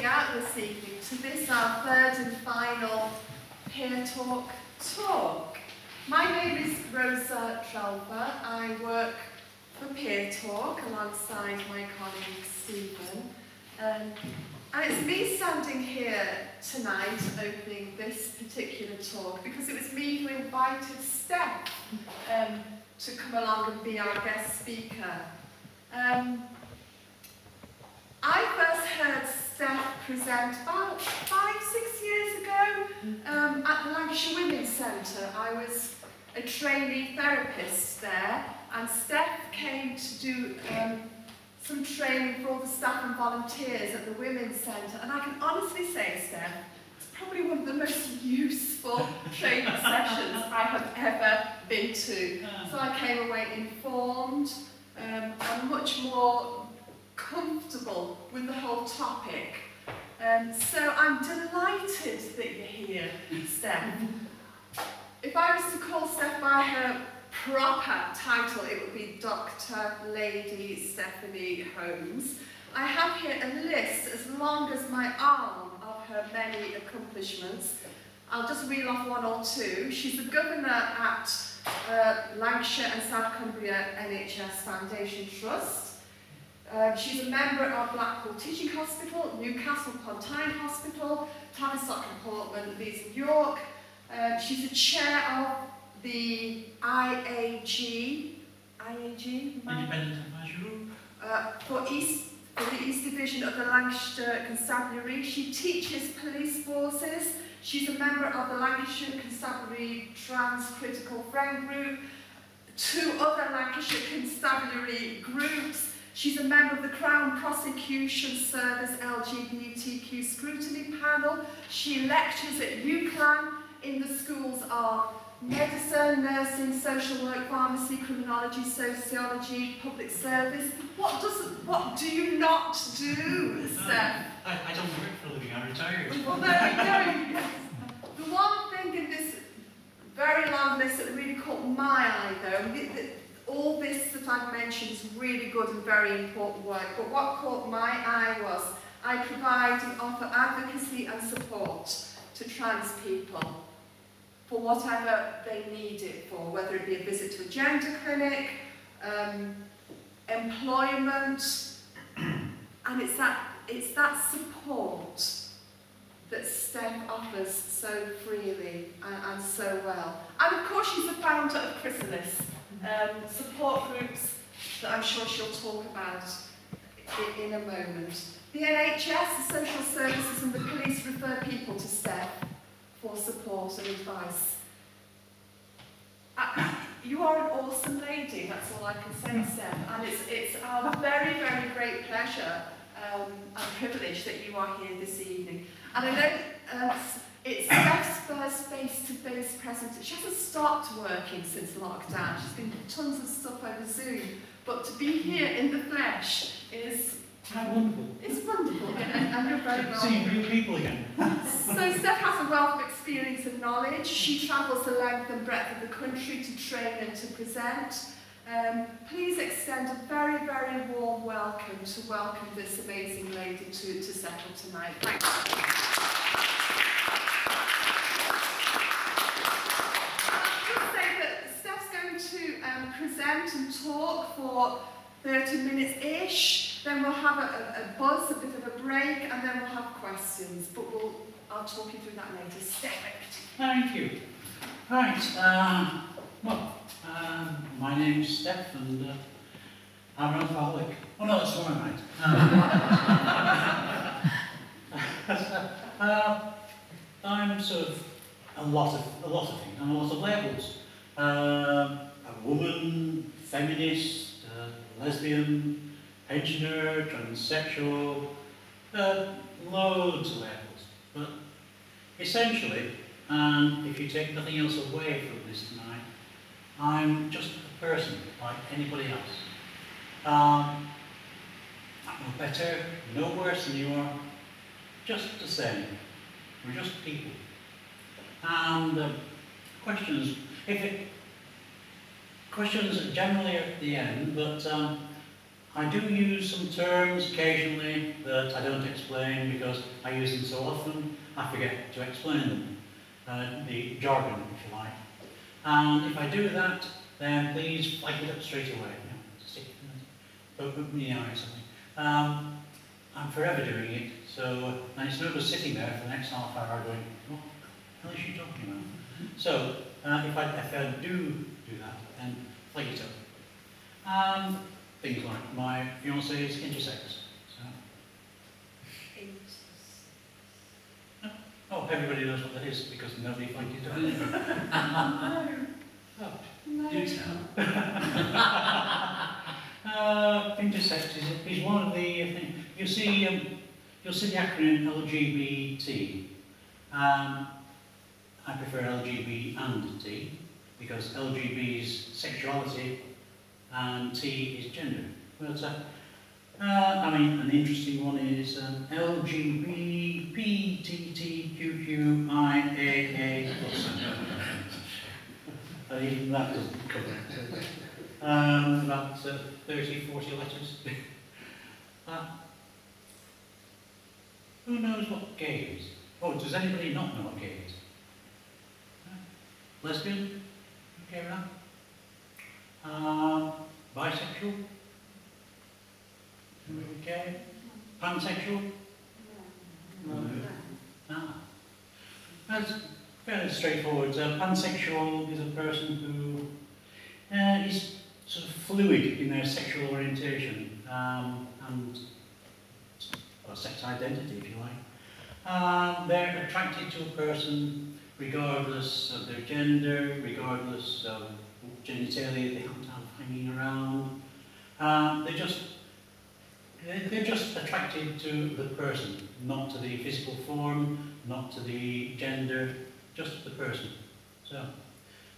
out this evening to this, our third and final PeerTalk talk. My name is Rosa Trelfer. I work for PeerTalk alongside my colleague Stephen. And it's me standing here tonight opening this particular talk because it was me who invited Steph to come along and be our guest speaker. I first heard Steph present about 5-6 years ago at the Lancashire Women's Centre. I was a trainee therapist there, and Steph came to do some training for all the staff and volunteers at the Women's Centre. And I can honestly say, Steph, it's probably one of the most useful training sessions I have ever been to. So I came away informed and much more comfortable with the whole topic. So I'm delighted that you're here, Steph. If I was to call Steph by her proper title, it would be Dr. Lady Stephanie Holmes. I have here a list as long as my arm of her many accomplishments. I'll just reel off one or two. She's the governor at Lancashire and South Cumbria NHS Foundation Trust. She's a member of Blackpool Teaching Hospital, Newcastle upon Tyne Hospital, Tavistock and Portland, Leeds and York. She's the chair of the IAG, Independent Advisory Group. For the East Division of the Lancashire Constabulary. She teaches police forces. She's a member of the Lancashire Constabulary Trans-Critical Friend Group, 2 other Lancashire Constabulary groups. She's a member of the Crown Prosecution Service LGBTQ Scrutiny Panel. She lectures at UCLan in the schools of medicine, nursing, social work, pharmacy, criminology, sociology, public service. What do you not do, Steph? I don't work for a living, I'm retired. Well, there we go. The one thing in this very long list that really caught my eye, though, all this that I've mentioned is really good and very important work, but what caught my eye was I provide and offer advocacy and support to trans people for whatever they need it for, whether it be a visit to a gender clinic, employment, and it's that support that Steph offers so freely and so well. And of course she's the founder of Chrysalis, support groups that I'm sure she'll talk about in a moment. The NHS, the social services and the police refer people to Steph for support and advice. You are an awesome lady, that's all I can say, Steph, and it's our very, very great pleasure and privilege that you are here this evening. And I know it's Steph's first face-to-face presentation. She hasn't stopped working since lockdown. She's been doing tons of stuff over Zoom, but to be here in the flesh is wonderful. It's wonderful, and you're very welcome. Seeing real people again. So Steph has a wealth of experience and knowledge. She travels the length and breadth of the country to train and to present. Please extend a very, very warm welcome this amazing lady to settle tonight. Thank you. Present and talk for 30 minutes-ish, then we'll have a buzz, a bit of a break, and then we'll have questions, but I'll talk you through that later. Steph. Thank you. Right, my name's Steph, and I'm an alcoholic. Oh no, that's one right. I'm sort of a lot of things, and a lot of labels. A woman, feminist, lesbian, pensioner, transsexual, loads of labels. But essentially, and if you take nothing else away from this tonight, I'm just a person like anybody else. I'm no better, no worse than you are, just the same. We're just people. And questions generally at the end, but I do use some terms occasionally that I don't explain because I use them so often, I forget to explain them. The jargon, if you like. And if I do that, then please flag it up straight away. You know, stick it in the eye or something. I'm forever doing it, so and it's no good sitting there for the next half hour going, what the hell is she talking about? So if I do that, then flag it up. Things like my fiancée is intersex. So. Oh, everybody knows what that is because nobody flagged it up. Oh. No. Do tell. Intersex is one of the things. You'll see the acronym LGBT. I prefer LGB and T because LGB is sexuality and T is gender. But I mean, an interesting one is LGBTQI. Even that doesn't cover it. About 30, 40 letters. Who knows what gay is? Oh, does anybody not know what gay is? Lesbian? Okay with that? Bisexual? Okay. Pansexual? No. That's fairly straightforward. Pansexual is a person who is sort of fluid in their sexual orientation and sex identity, if you like. They're attracted to a person regardless of their gender, regardless of genitalia they happen to have hanging around. They're just attracted to the person, not to the physical form, not to the gender, just the person. So,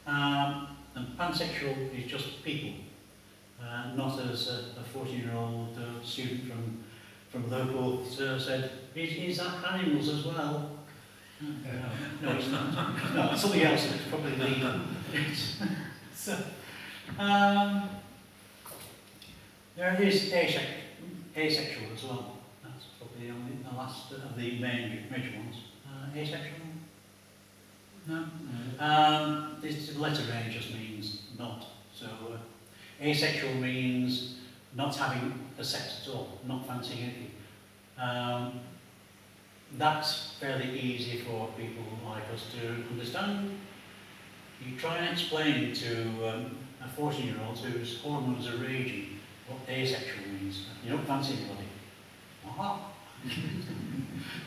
and pansexual is just people, not as a 14-year-old student from local said, is that animals as well? No, it's not. No, it's something else. It's probably legal. So, there is asexual as well. That's probably the last of the major ones. Asexual? No? This letter A just means not. So, asexual means not having a sex at all, not fancying anything. That's fairly easy for people like us to understand. You try and explain to a 14-year-old whose hormones are raging what asexual means. You don't fancy anybody. Aha!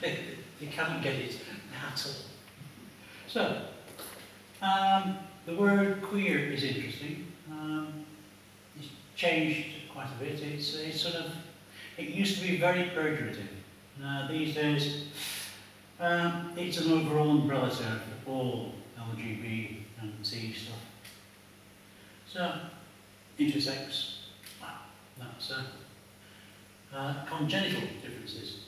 they can't get it at all. So, the word queer is interesting. It's changed quite a bit. It's sort of, it used to be very pejorative. These days, it's an overall umbrella term for all LGBT and T stuff. So, intersex, wow, that's congenital differences.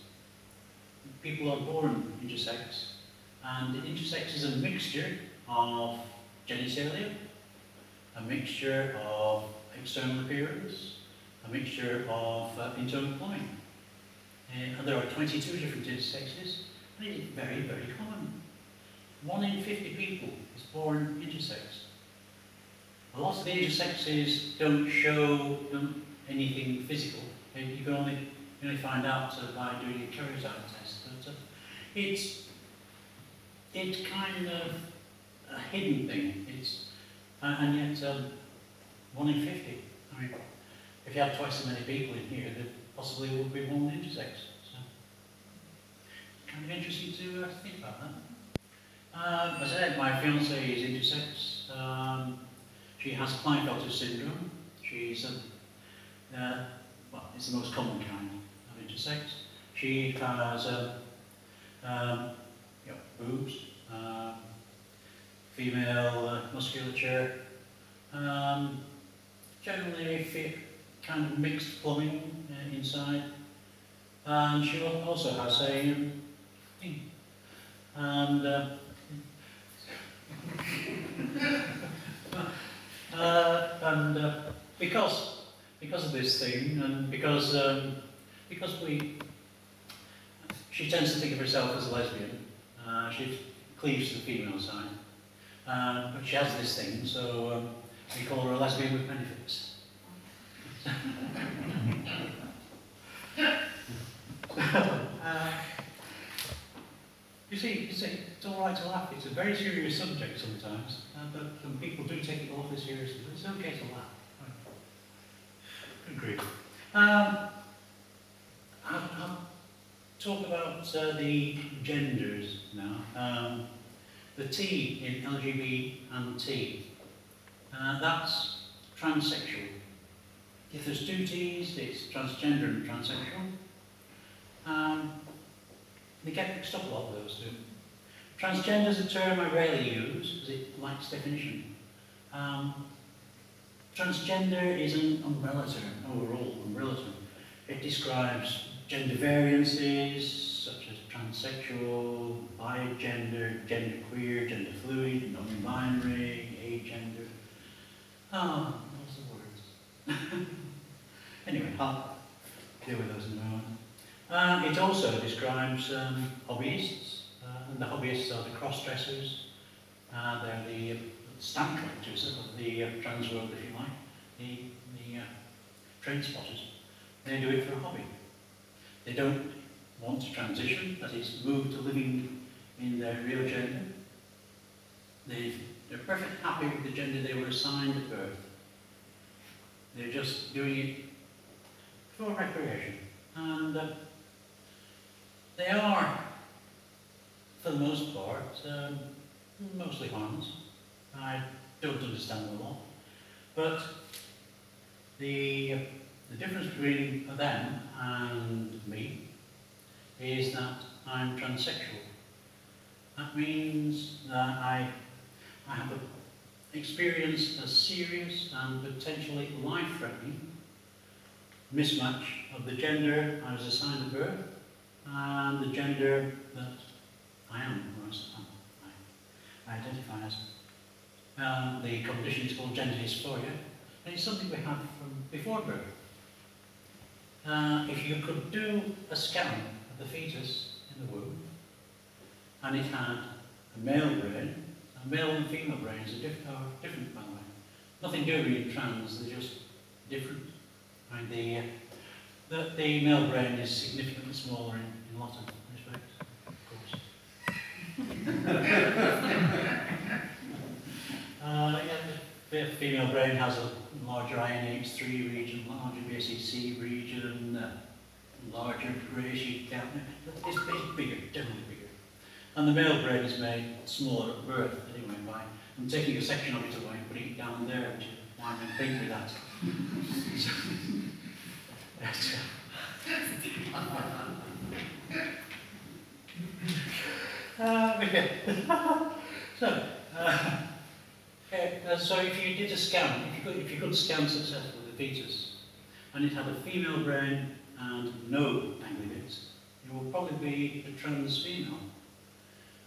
People are born intersex, and intersex is a mixture of genitalia, a mixture of external appearance, a mixture of internal plumbing. And there are 22 different intersexes, and it is very, very common. 1 in 50 people is born intersex. A lot of the intersexes don't show anything physical. You can only find out by doing a karyotype test. But, it's kind of a hidden thing. And yet 1 in 50. I mean, if you had twice as many people in here, there possibly would be one intersex. So, kind of interesting to think about that. As I said, my fiancée is intersex. She has Klinefelter syndrome. She's well, it's the most common kind of intersex. She has boobs, female musculature, generally kind of mixed plumbing inside, and she also has a thing. And because because of this thing, and because she tends to think of herself as a lesbian. She cleaves to the female side, but she has this thing, so we call her a lesbian with benefits. You see, it's all right to laugh. It's a very serious subject sometimes, but some people do take it awfully seriously. But it's okay to laugh. Good grief. I'll talk about the genders now. The T in LGBT and T. That's transsexual. If there's two T's, it's transgender and transsexual. They get mixed up a lot of those two. Transgender is a term I rarely use because it lacks definition. Transgender is an umbrella term, overall umbrella term. It describes gender variances such as transsexual, bigender, genderqueer, gender fluid, non-binary, agender. Those are words. Anyway, I'll deal with those in a moment. It also describes hobbyists, and the hobbyists are the cross-dressers. They're the stamp collectors of the trans world, if you like, the trade spotters. They do it for a hobby. They don't want to transition, that is, move to living in their real gender. They're perfectly happy with the gender they were assigned at birth. They're just doing it for recreation. And they are, for the most part, mostly harmless. I don't understand them a lot. But the difference between them and me is that I'm transsexual. That means that I have experienced a serious and potentially life-threatening mismatch of the gender I was assigned at birth and the gender that I am, or I identify as. The condition is called gender dysphoria, and it's something we have from before birth. If you could do a scan of the fetus in the womb, and it had a male brain, male and female brains are different, by the way. Nothing to do with trans, they're just different. I mean, the male brain is significantly smaller in lots of respects, of course. The female brain has a larger INH3 region, larger BSEC region, larger Reishi count. It's bigger, definitely bigger. And the male brain is made smaller at birth, anyway, by I'm taking a section of it away and putting it down there, which is why I'm in pain with that. So if you did a scan, if you could scan successfully the fetus, and it had a female brain and no dangly bits, it would probably be a trans female.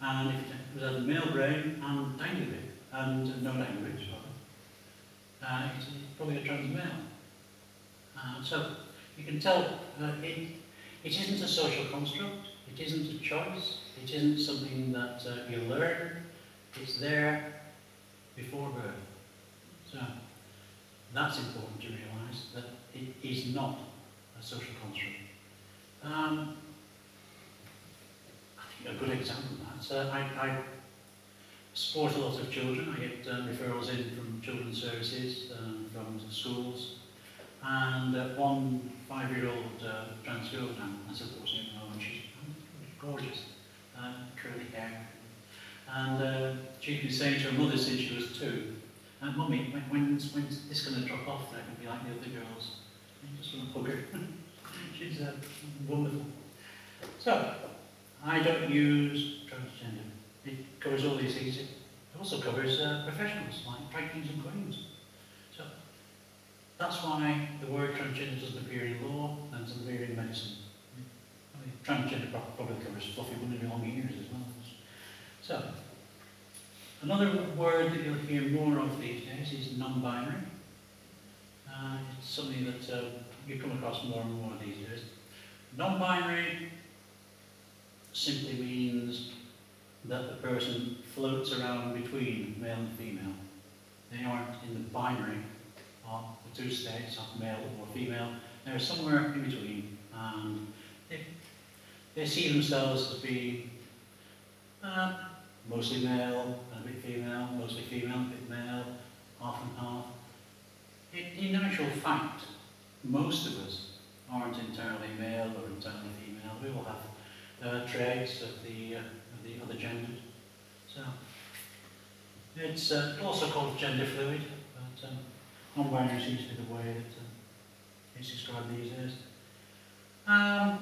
And if it had a male brain and dangly bit, and no dangly bits, it's probably a trans male. So you can tell it isn't a social construct, it isn't a choice, it isn't something that you learn, it's there before birth. So that's important to realise, that it is not a social construct. I think a good example of that, I support a lot of children. I get referrals in from children's services, from schools, and one 5-year-old trans girl I'm supporting at the moment, she's gorgeous, curly hair. And she's been saying to her mother since she was 2, Mummy, when's this going to drop off? That can be like the other girls. I just want to hug her. She's wonderful. So, I don't use transgender. It covers all these things. It also covers professionals like drag kings and queens. So, that's why the word transgender doesn't appear in law and doesn't appear in medicine. I mean, transgender probably covers fluffy women with long ears as well. So, another word that you'll hear more of these days is non-binary. It's something that you come across more and more these days. Non-binary simply means that the person floats around between male and female. They aren't in the binary of the two states of male or female. They're somewhere in between, and they see themselves as being mostly male and a bit female, mostly female, a bit male, half and half. In actual fact, most of us aren't entirely male or entirely female. We all have traits of the other genders. So it's also called gender fluid, but non-binary seems to be the way that it's described these days. And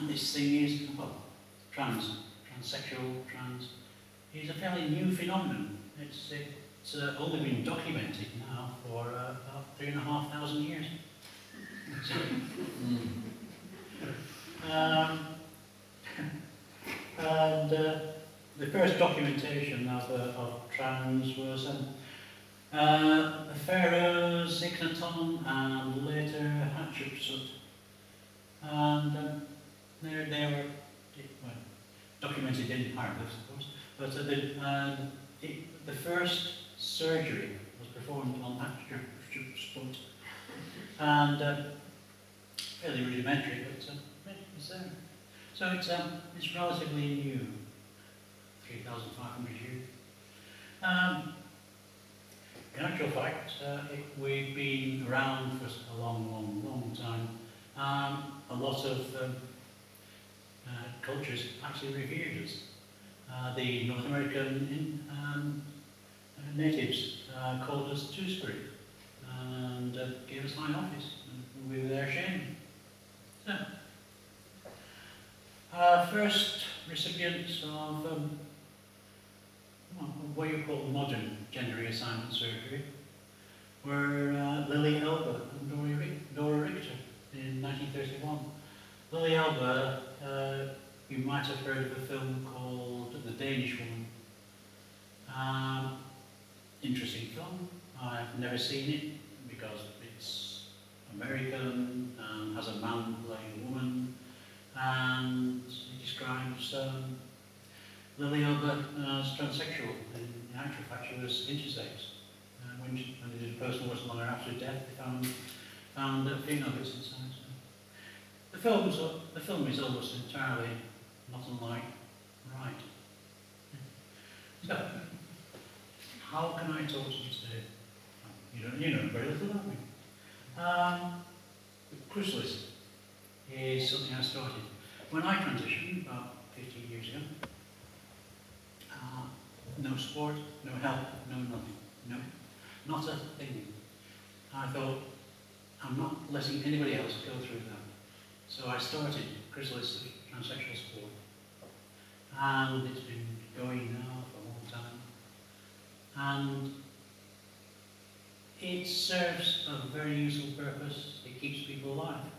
this thing is, well, transsexual, trans, is a fairly new phenomenon. It's only been documented now for about 3,500 years. So, and the first documentation of trans was the pharaohs Akhenaton and later Hatshepsut. And they were documented in hieroglyphs, of course, but the first surgery was performed on Hatshepsut, and fairly rudimentary, but it's there. So it's relatively new, 3,500 years. In actual fact, we've been around for a long time. A lot of cultures actually revered us. The North American natives called us Two-Spirit and gave us high office. And we were their shame. So, first recipients of what you call modern gender reassignment surgery were Lily Elba and Dora Richter in 1931. Lily Elba, you might have heard of a film called The Danish Woman. Interesting film. I've never seen it because it's American and has a man playing a woman, and it describes Lily Elba as transsexual. In actual fact, she was intersex. When they did a post-mortem on her after death, they found female bits inside. So. The film is almost entirely not unlike right. So, how can I talk to you today? You know very little about me. Chrysalis is something I started when I transitioned about 15 years ago. No support, no help, no nothing. No, not a thing. I thought, I'm not letting anybody else go through that. So I started Chrysalis Transsexual Support. And it's been going now for a long time. And it serves a very useful purpose. It keeps people alive.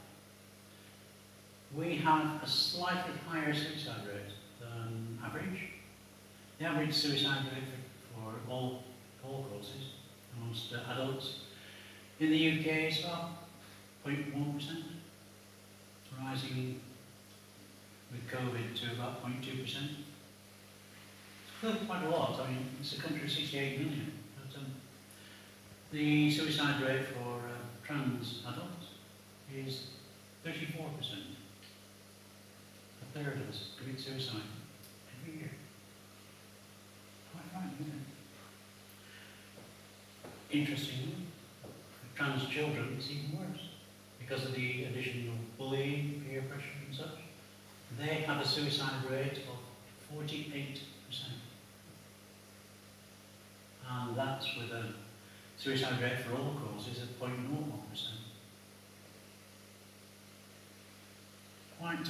We have a slightly higher suicide rate than average. The average suicide rate for all causes amongst adults in the UK is about 0.1%, rising with COVID to about 0.2%. Still quite a lot. I mean, it's a country of 68 million. But, the suicide rate for trans adults is 34%. A third of us commit suicide every year. Quite right, isn't it? Interestingly, for trans children, it's even worse because of the additional bullying, peer pressure and such. They have a suicide rate of 48%. And that's with a suicide rate for all causes of 0.01%. Quite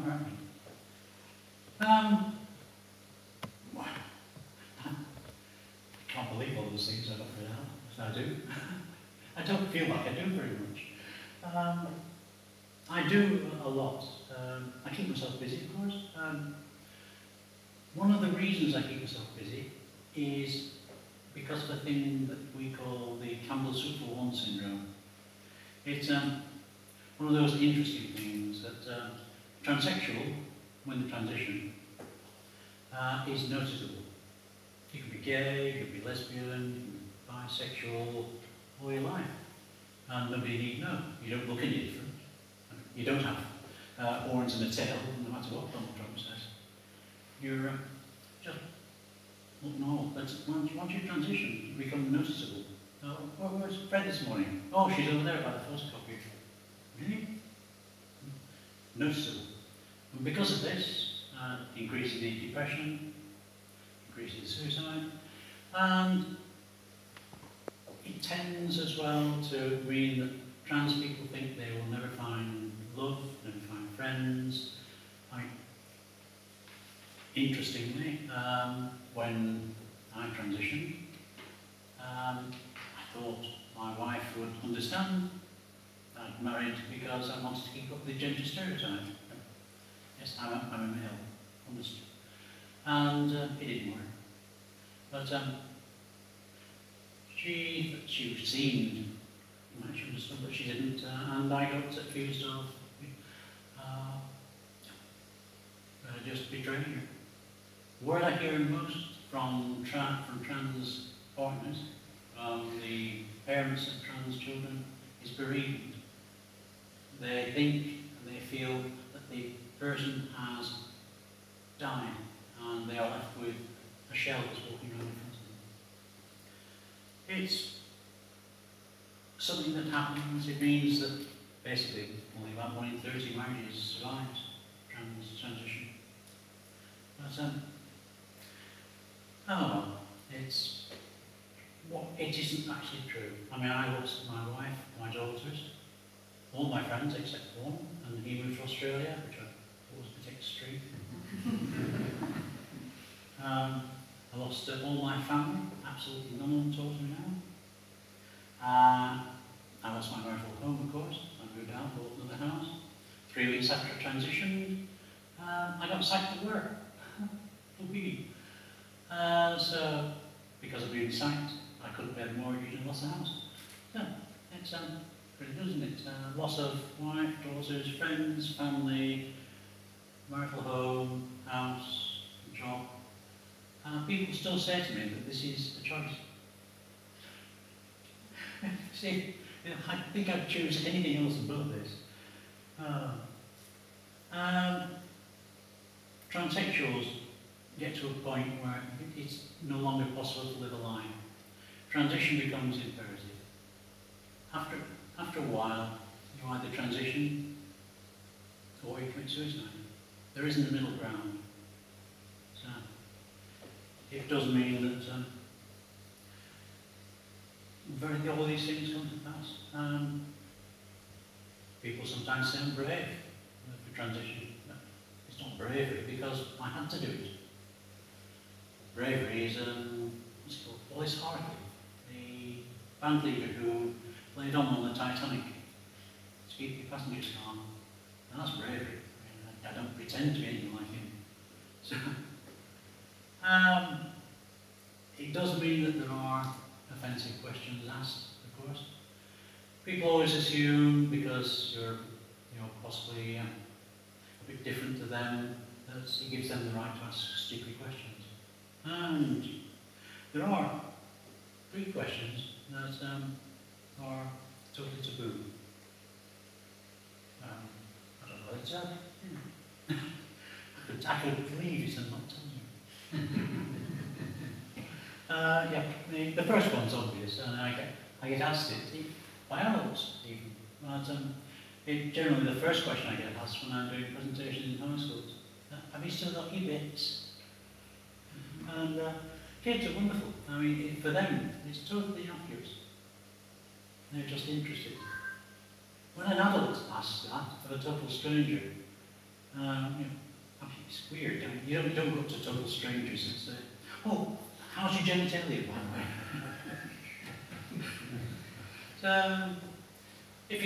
alarming. I can't believe all those things I don't really have. I do. I don't feel like I do very much. I do a lot. I keep myself busy, of course. One of the reasons I keep myself busy is because of a thing that we call the Campbell-Soup-for-One syndrome. It's one of those interesting things that transsexual, when they transition, is noticeable. You can be gay, you can be lesbian, you can be bisexual, all your life. And nobody need know. You don't look any different. You don't have horns and a tail, no matter what Donald Trump says. You're just look normal. But once you transition, you become noticeable. Where's Fred this morning? Oh, she's over there by the photocopy. Really? Noticeable. And because of this, increases in depression, increases in suicide, and it tends as well to mean that trans people think they will never find love, never find friends. Interestingly, when I transitioned, I thought my wife would understand. I'd married because I wanted to keep up with the gender stereotype. Yes, I'm a male, understood. And it didn't work. But she seemed, she understood, but she didn't, and I got accused of just betraying her. The word I hear most from trans partners, the parents of trans children, is bereavement. They think and they feel that the person has died and they are left with a shell that's walking around in front of them. It's something that happens. It means that basically only about 1 in 30 marriages survives transition. But it isn't actually true. I mean, I lost my wife, my daughters, all my friends except one, and he moved to Australia, which I thought was a bit extreme. I lost all my family, absolutely none of them talk to me now. I lost my marital home, of course. I moved out, bought another house. 3 weeks after I transitioned, I got sacked at work. So, because of being sacked, I couldn't pay the mortgage and lost the house. So, it's pretty good, isn't it? Loss of wife, daughters, friends, family, marital home, house, job. People still say to me that this is a choice. See, I think I'd choose anything else above this. Transsexuals get to a point where it's no longer possible to live a life. Transition becomes imperative. After a while, you either transition or you commit suicide. There isn't a middle ground. So it does mean that all these things come to pass. People sometimes say I'm brave for transition. It's not bravery because I had to do it. Bravery is what's it called? Wallace Hartley, the band leader who played on the Titanic to keep the passengers calm. And that's bravery. I don't pretend to be anything like him. So, it does mean that there are offensive questions asked, of course. People always assume because you're, possibly a bit different to them, that it gives them the right to ask stupid questions. And there are 3 questions that are totally taboo. I don't know what it's I could believe it and not tell you. The first one's obvious, and I get asked it by adults even. But generally the first question I get asked when I'm doing presentations in high schools, have you still got your bits? And kids are wonderful. I mean, for them, it's totally innocuous. They're just interested. When an adult asks that of a total stranger, it's weird. You don't go up to total strangers and say, "Oh, how's your genitalia, by the way?" So, if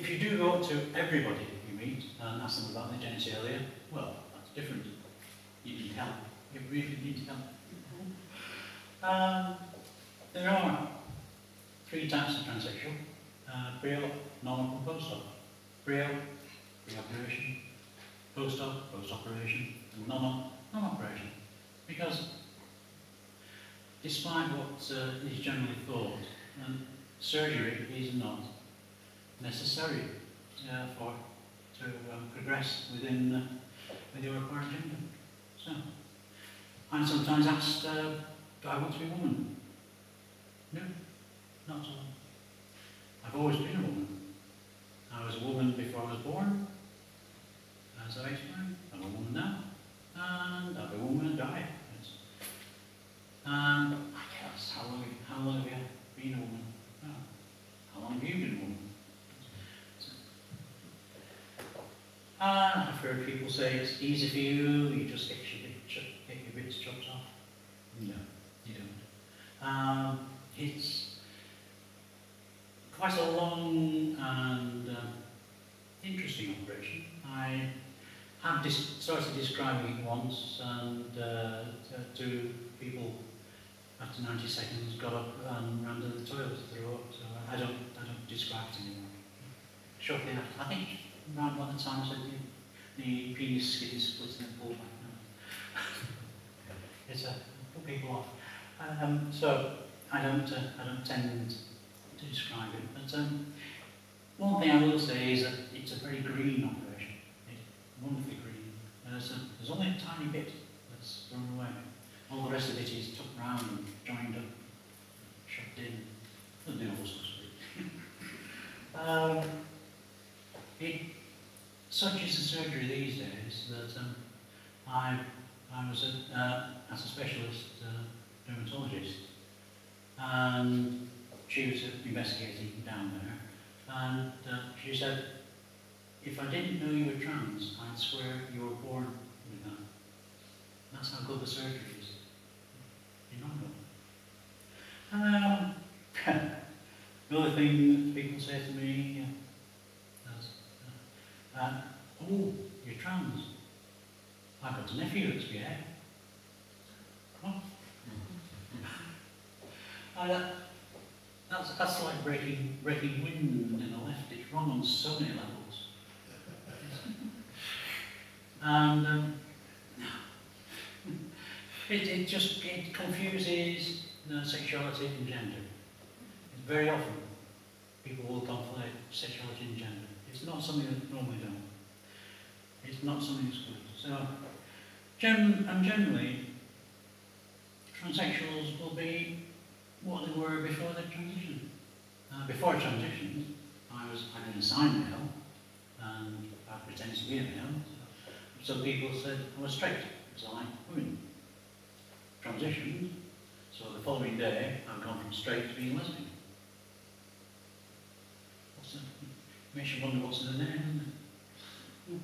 you do go up to everybody you meet and ask them about their genitalia, well, that's different. You need help. You really need help. There are 3 types of transsexual: pre-op, non-op, and post-op. Pre-op, pre-operation; post-op, post-operation; and non-op, non-operation. Because despite what is generally thought, surgery is not necessary to progress within with your acquired gender. So, I'm sometimes asked, do I want to be a woman? No, not at all. I've always been a woman. I was a woman before I was born, as I explained. I'm a woman now, and I'll be a woman and die. I guess, how long have you been a woman? No. How long have you been a woman? I've heard people say it's easy for you just get your bits chopped off. No, you don't. It's quite a long and interesting operation. I have started describing it once, and two people after 90 seconds got up and ran to the toilet to throw up. So I don't describe it anymore. Shortly after, I think around about the time I said the penis skid is split and then pulled back. No. It's put people off. So I don't tend to describe it. But one thing I will say is that it's a very green operation. It's wonderfully green. There's only a tiny bit that's thrown away. All the rest of it is tucked round and joined up, shoved in. Doesn't do all sorts of it. Such is the surgery these days that I was as a specialist dermatologist, and she was investigating down there, and she said, if I didn't know you were trans, I'd swear you were born with that. That's how good the surgery is. You don't know. The other thing that people say to me is, oh, you're trans. I've got a nephew that's gay. Come on. That's like breaking wind in the left. It's wrong on so many levels. And it confuses sexuality and gender. Very often people will conflate sexuality and gender. It's not something that's normally done. It's not something that's good. So, generally, transsexuals will be what they were before they transitioned. Before I transitioned, I'd been assigned male, and I pretended to be a male. So people said I was straight, because I like women. Transitioned, so the following day, I've gone from straight to being lesbian. Makes you wonder what's in the name, doesn't it?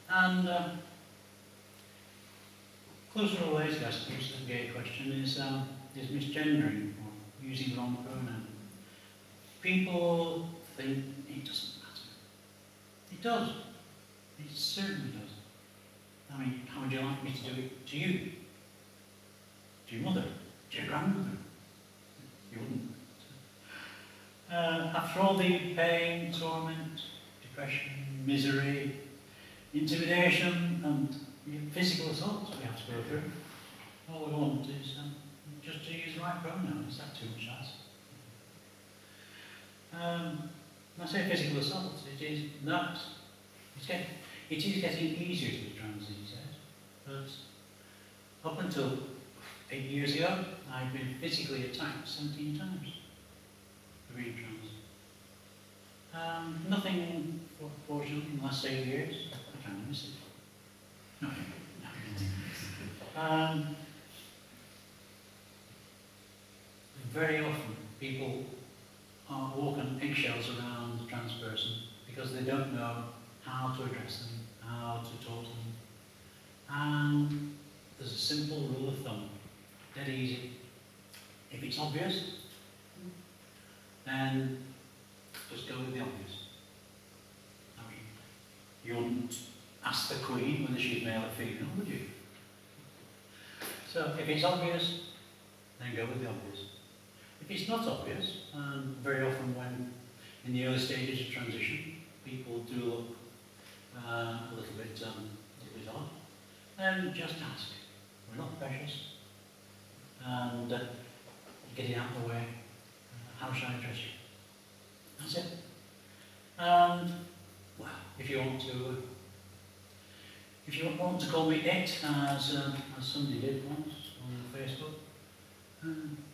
And closer related, I suppose, to the gay question is misgendering, or using the wrong pronoun. People think it doesn't matter. It does. It certainly does. I mean, how would you like me to do it to you? To your mother? To your grandmother? You wouldn't. After all the pain, torment, depression, misery, intimidation, and physical assaults we have to go through, all we want is just to use the right pronoun. Is that too much asked? When I say physical assaults, it is not. It is getting easier to be trans these days, but up until 8 years ago, I've been physically attacked 17 times for being trans. Nothing, fortunately, in the last 8 years. I kind of miss it. No. Very often, people are walking eggshells around the trans person because they don't know how to address them, how to talk to them. And there's a simple rule of thumb, dead easy. If it's obvious, then just go with the obvious. I mean, you wouldn't ask the Queen whether she's male or female, would you? So if it's obvious, then go with the obvious. If it's not obvious, and very often when in the early stages of transition, people do look a little bit odd, then just ask. We're not precious, and get it out of the way. How shall I address you? That's it. And well, if you want to call me it, as somebody did once on Facebook,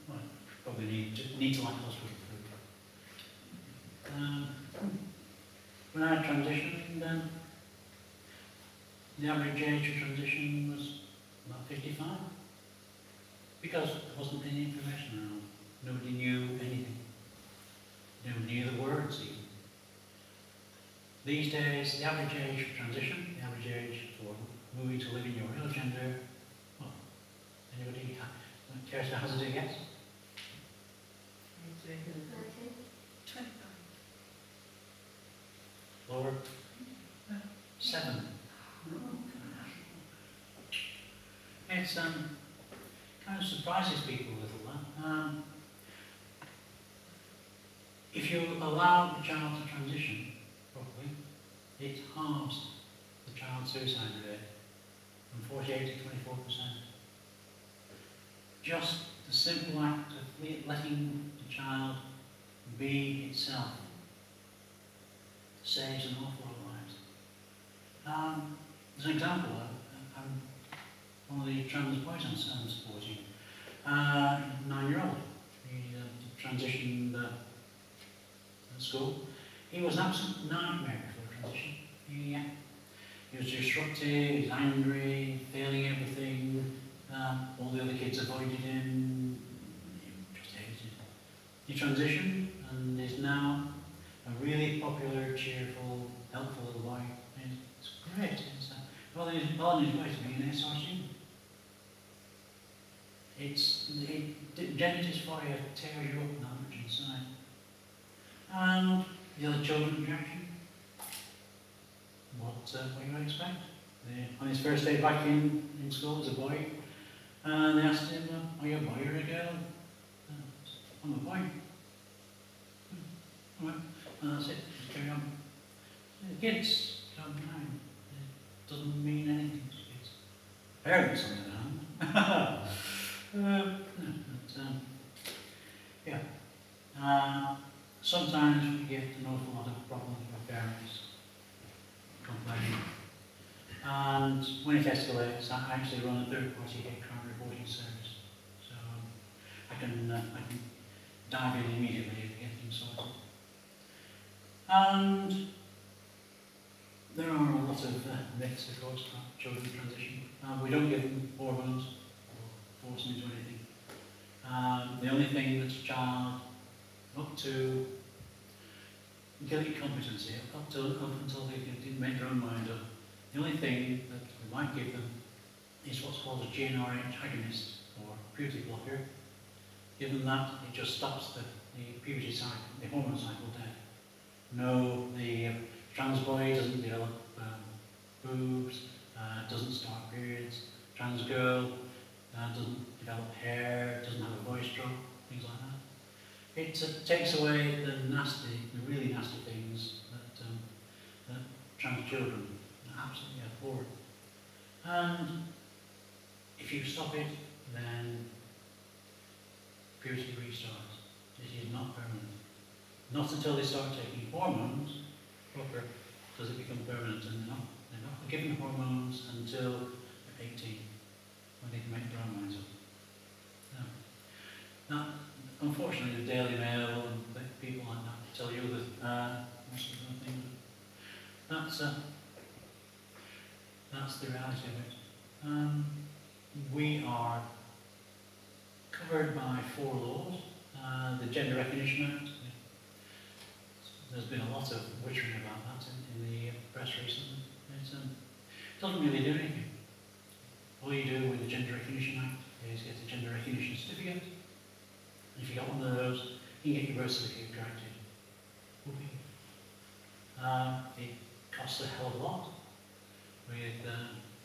well, probably need to like hospital food. When I transitioned, the average age of transition was about 55, because there wasn't any information around. Nobody knew anything. Nobody knew the words even. These days, the average age of transition, the average age for moving to live in your real gender, well, anybody cares to hazard a guess? 25. Lower? 7. It's kind of surprises people a little, that. If you allow the child to transition properly, it halves the child suicide rate from 48 to 24%. Just the simple act of letting the child be itself saves an awful lot of lives. As an example, I'm one of the trans boys I'm supporting, 9-year-old. He transitioned at school. He was an absolute nightmare before transition. He was disruptive, he was angry, failing everything. All the other kids avoided him. He just hated it. He transitioned and is now a really popular, cheerful, helpful little boy. It's great. It's well on his way to being an SR student. Gender dysphoria tears you up that much inside. And the other children's reaction? What you would expect. On his first day back in school as a boy, and they asked him, are you a boy or a girl? I'm a boy. All right. And that's it. Just carry on. The kids don't mind. It doesn't mean anything to kids. Parents, on the other hand. Sometimes we get an awful lot of problems with parents complaining. And when it escalates, I actually run a third-party hate crime reporting service. So I can dive in immediately and get things sorted. And there are a lot of myths, of course, about children transition. We don't give them hormones or force them into anything. The only thing that's a child up to guilty competency, up until they can make their own mind up, the only thing that we might give them is what's called a GnRH agonist or puberty blocker. Given that, it just stops the puberty cycle, the hormone cycle dead. No, the trans boy doesn't develop boobs, doesn't start periods. Trans girl doesn't develop hair, doesn't have a voice drop, things like that. It takes away the really nasty things that trans children absolutely abhor. And if you stop it, then puberty restarts. It is not permanent. Not until they start taking hormones proper does it become permanent, and they're not given hormones until they're 18, when they can make their own minds up. Now, unfortunately, the Daily Mail and people like that tell you that most of the thing. That's the reality of it. We are covered by 4 laws. The Gender Recognition Act. There's been a lot of wittering about that in the press recently. It doesn't really do anything. All you do with the Gender Recognition Act is get a gender recognition certificate. If you got one of those, you can get your birth certificate corrected. It costs a hell of a lot with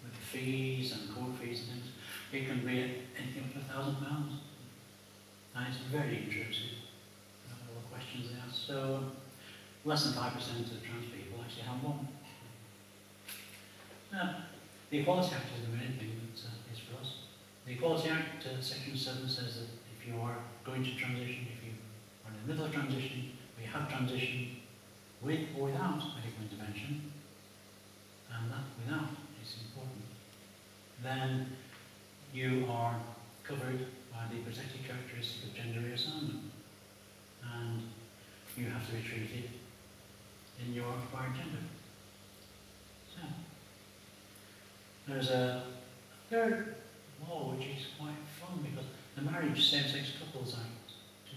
with the fees and court fees and things, it can be anything up to £1,000. And it's very intrusive, all the questions they ask. So less than 5% of trans people actually have one. The Equality Act is the main thing that is for us. The Equality Act, Section 7 says that if you are going to transition, if you are in the middle of transitioning, or you have transitioned with or without medical intervention, and that without is important, then you are covered by the protected characteristic of gender reassignment, and you have to be treated in your acquired gender. So, there's a third law which is quite fun, because the Marriage Same-Sex Couples Act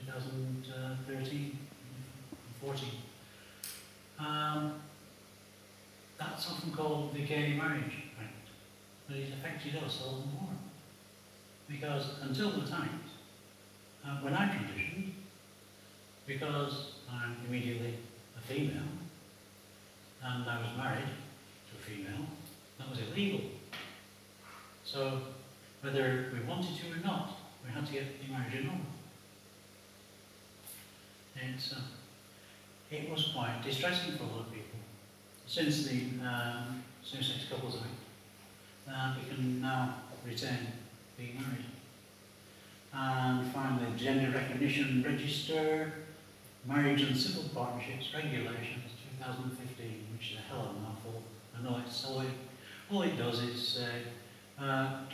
2013 and 14. That's often called the Gay Marriage Act, but it affected us a lot more. Because until the time, when I transitioned, because I'm immediately a female, and I was married to a female, that was illegal. So, whether we wanted to or not, we had to get the marriage annuled. It was quite distressing for a lot of people. Since the Same-Sex Couples Act, we can now retain being married. And finally, Gender Recognition Register, Marriage and Civil Partnerships Regulations 2015, which is a hell of a mouthful. I know it's all it does is say,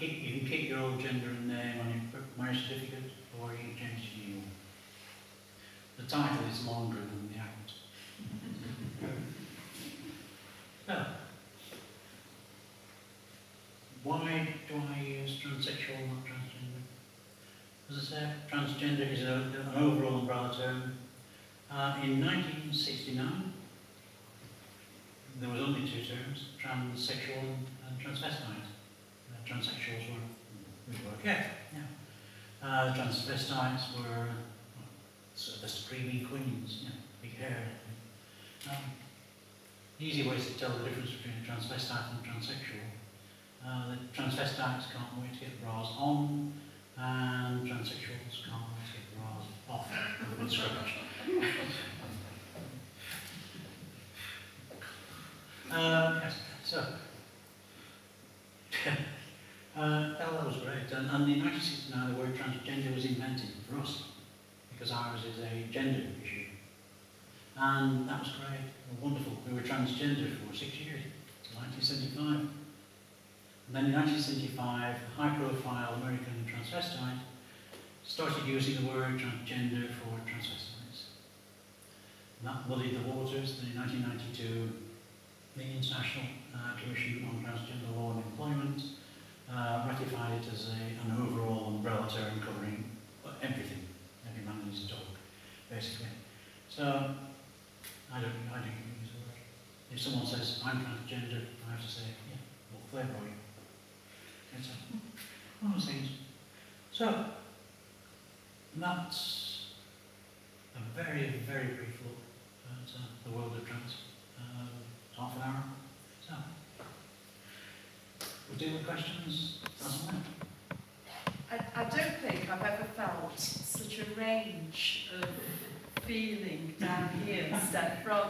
you can keep your old gender and name on your marriage certificate, or you can change it to new. The title is longer than the act. So, why do I use transsexual, not transgender? As I said, transgender is an overall umbrella term. In 1969, there was only two terms, transsexual and transvestite. Transsexuals were okay, yeah. Transvestites were sort of the screaming queens, big hair. The easy way is to tell the difference between a transvestite and transsexual. The transvestites can't wait to get bras on, and transsexuals can't wait to get bras off. With scratch. Yes, so that was great. And in 1969, the word transgender was invented for us, because ours is a gender issue. And that was great, wonderful. We were transgender for 6 years, 1975. And then in 1975, a high-profile American transvestite started using the word transgender for transvestites. And that muddied the waters. Then in 1992, the International Commission on Transgender Law and Employment ratified it as an overall umbrella term covering everything, every man and his dog, basically. So, I don't use the word. If someone says, I'm transgender, I have to say, yeah, what flavour are you? It's one of those things. So, that's a very, very brief look at the world of trans. Half an hour. So, we'll deal with questions. That's all. I don't think I've ever felt such a range of feeling down here, Steph, from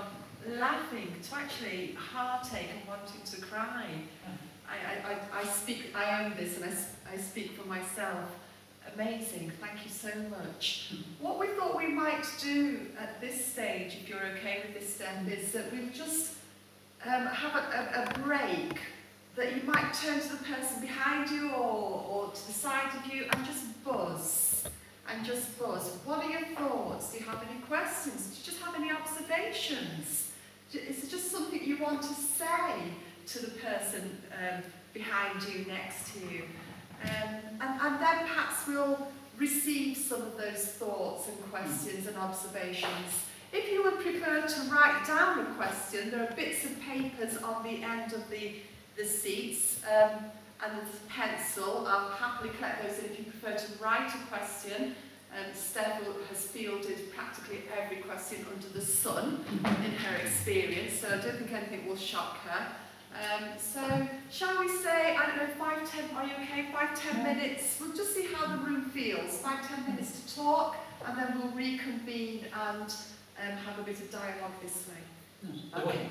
laughing to actually heartache and wanting to cry. I own this and I speak for myself. Amazing, thank you so much. What we thought we might do at this stage, if you're okay with this, Steph, is that we'll just have a break, that you might turn to the person behind you or to the side of you and just buzz. What are your thoughts? Do you have any questions? Do you just have any observations? Is it just something you want to say to the person behind you, next to you? And then perhaps we'll receive some of those thoughts and questions and observations. If you would prefer to write down a question, there are bits of papers on the end of the seats, and there's a pencil. I'll happily collect those if you prefer to write a question. Steph has fielded practically every question under the sun in her experience, so I don't think anything will shock her. So, shall we say, I don't know, 5, 10, are you okay? 5, 10 minutes. We'll just see how the room feels. 5, 10 minutes to talk, and then we'll reconvene and have a bit of dialogue this way. Yes.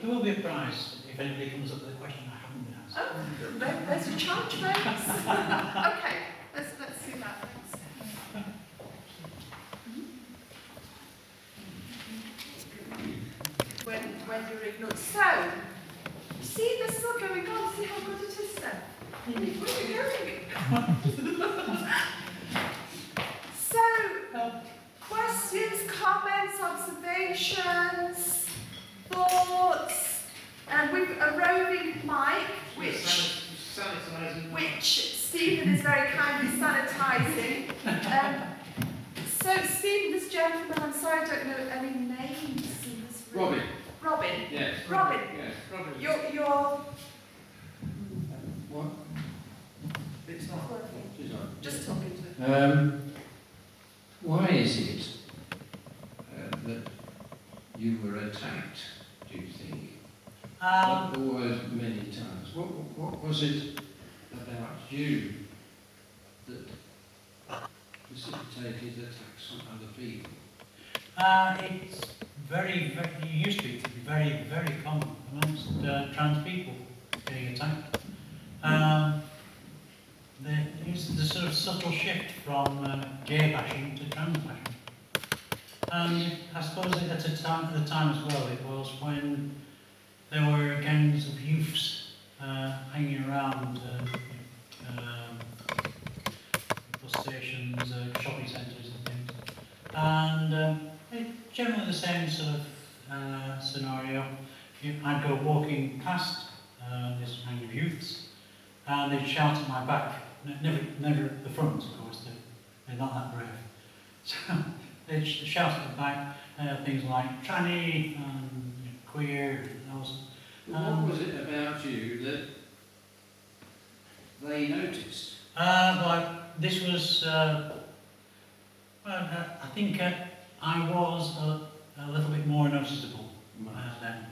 There will be a prize if anybody comes up with a question I haven't been asked. Oh, there's your challenge, folks. Okay, let's see that. Thanks. When you're ignored. So, see, there's still going on. See how good it is then. Where are we going? So, questions, comments, observations, thoughts, and with a roving mic, which Stephen is very kindly sanitising. So, Stephen, this gentleman, I'm sorry I don't know any names in this room. Robin. Robin? Yes. Robin? Yes, Robin. You're What? It's not. working. She's not. Just talking to him. Why is it that you were attacked, do you think? There were many times. What was it about you that precipitated attacks on other people? It's it used to be very, very common amongst trans people getting attacked. There's the sort of subtle shift from gay bashing to trans bashing. I suppose at the time as well, it was when there were gangs of youths hanging around bus stations, shopping centres and things. And generally the same sort of scenario. I'd go walking past this gang of youths, and they'd shout at my back. Never at the front, of course. They're not that brave. So they'd shout at the back things like tranny and queer. And those. What was it about you that they noticed? Well, this was. I think I was a little bit more noticeable then,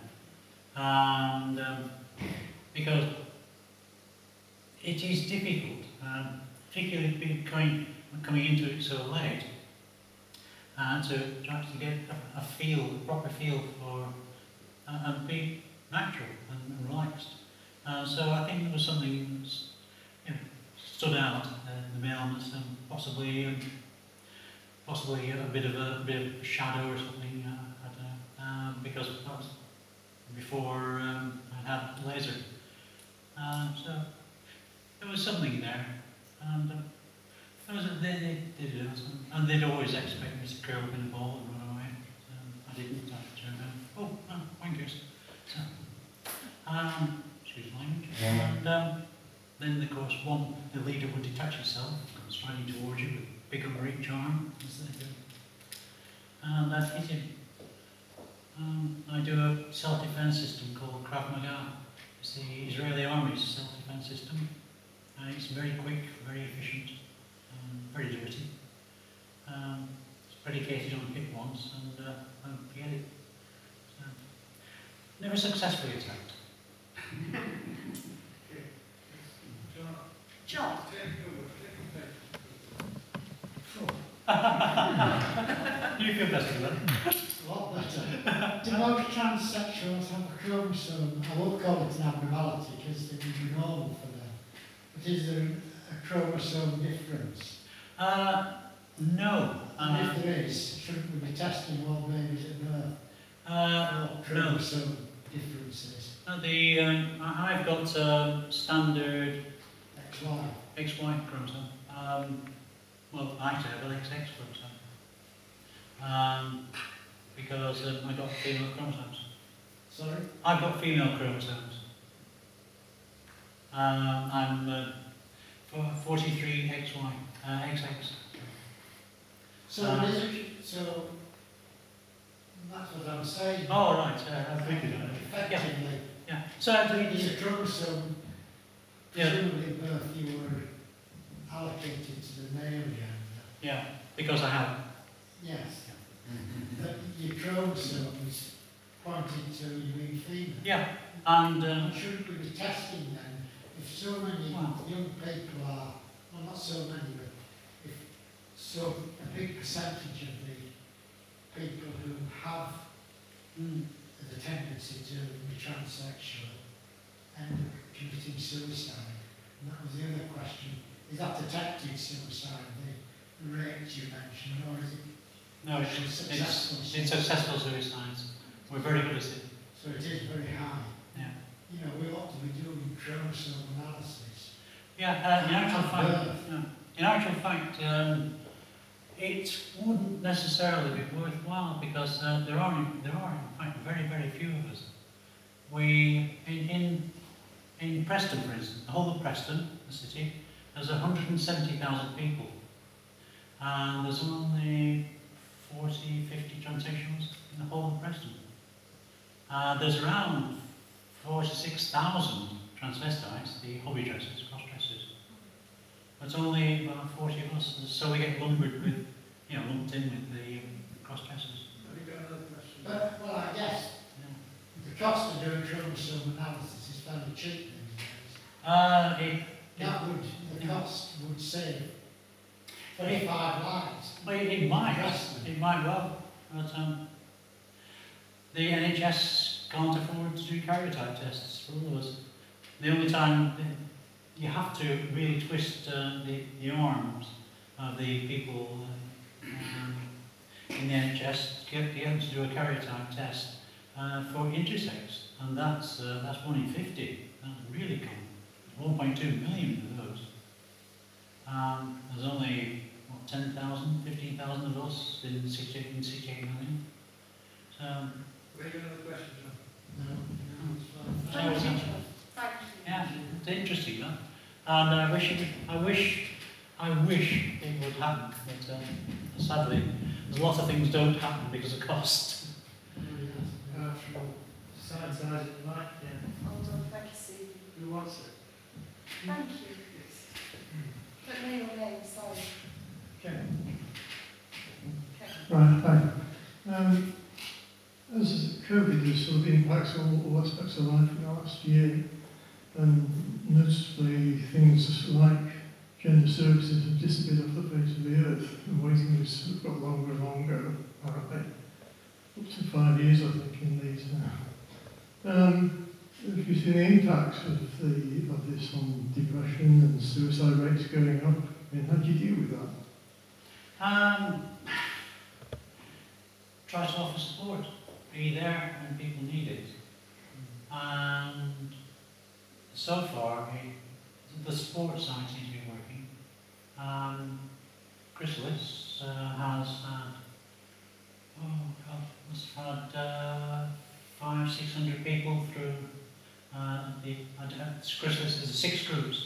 and because it is difficult, particularly coming into it so late, to actually get a proper feel for, and be natural and relaxed. So I think it was something that stood out, the maleness, and possibly a bit of a shadow or something. I don't know, because that was before I had laser. So there was something there, and they did it, and they'd always expect me to curl up in a ball and run away. I didn't. I turned around. Oh, wankers. So, excuse language. And then, of course, the leader would detach himself, striding towards you with big under each arm, as they do. And that hit him. I do a self-defense system called Krav Maga. It's the Israeli Army's self-defense system. It's very quick, very efficient, very dirty. It's predicated on hit once and forget it. So, never successfully attacked. John? You feel better then? A lot better. Do most transsexuals have a chromosome? I won't call it an abnormality because it would be normal for them. But is there a chromosome difference? No. And if there is, shouldn't we be testing all babies at birth for No. chromosome differences? I've got standard XY. XY chromosome. Well, I actually have an XX chromosome. Because I got female chromosomes. Sorry? I've got female chromosomes. I'm 43XY, XX. So that's what I'm saying. Oh, right, I've figured it out. Effectively, Yeah. So, it's a chromosome. yeah, Presumably at birth you were allocated to the male gender. yeah, because I have. Yes. But your chromosomes pointed to you being female. Yeah, And Shouldn't we be testing then? If so many Well- young people are, well not so many, but if so a big percentage of the people who have the tendency to be transsexual end up committing suicide. And that was the other question. Is that detected suicide, the rate you mentioned, or is it no, actually successful? it's successful suicides. We're very good at it. So it is very high. Yeah. You know, we ought to be doing chromosome analysis. Yeah, in actual fact, Birth. in actual fact, it wouldn't necessarily be worthwhile because there are in fact very, very few of us. We in Preston, for instance, the whole of Preston, the city, there's 170,000 people, and there's only 40, 50 transsexuals in the whole of Preston. There's around 46,000 transvestites, the hobby dressers, cross-dressers. But only about 40 of us, so we get lumped with, lumped in with the cross-dressers. Have you got another question? But, well, I guess the cost of doing chromosome analysis is fairly cheap these days. The cost would save 35 lives. Well, it might well, but the NHS can't afford to do karyotype tests for all of us. The only time you have to really twist the arms of the people in the NHS to get them to do a karyotype test for intersex, and that's 1 in 50. That's really common. 1.2 million of those. There's only 10,000, 15,000 of us in 68 million. So, Have you got another question, John? No, it's fine. Thank you. Thank you. yeah, it's interesting, huh? And I wish it would happen, but sadly, there's a lot of things don't happen because of cost. Side size it like, yeah. Hold on, thank you, Steve. Who wants it? Thank you. But name your name, sorry. Okay. Okay. Right, hi. As COVID has sort of impacts all aspects of life in the last year, and noticeably things like gender services have disappeared off the face of the earth, and waiting lists have got longer and longer, apparently. Up to 5 years, I think, in these now. If you see the impacts of this on depression and suicide rates going up, I mean, how do you deal with that? Try to offer support. Be there when people need it. And so far, the support side seems to be working. Chrysalis has had, must have had 500-600 people through Chrysalis is 6 groups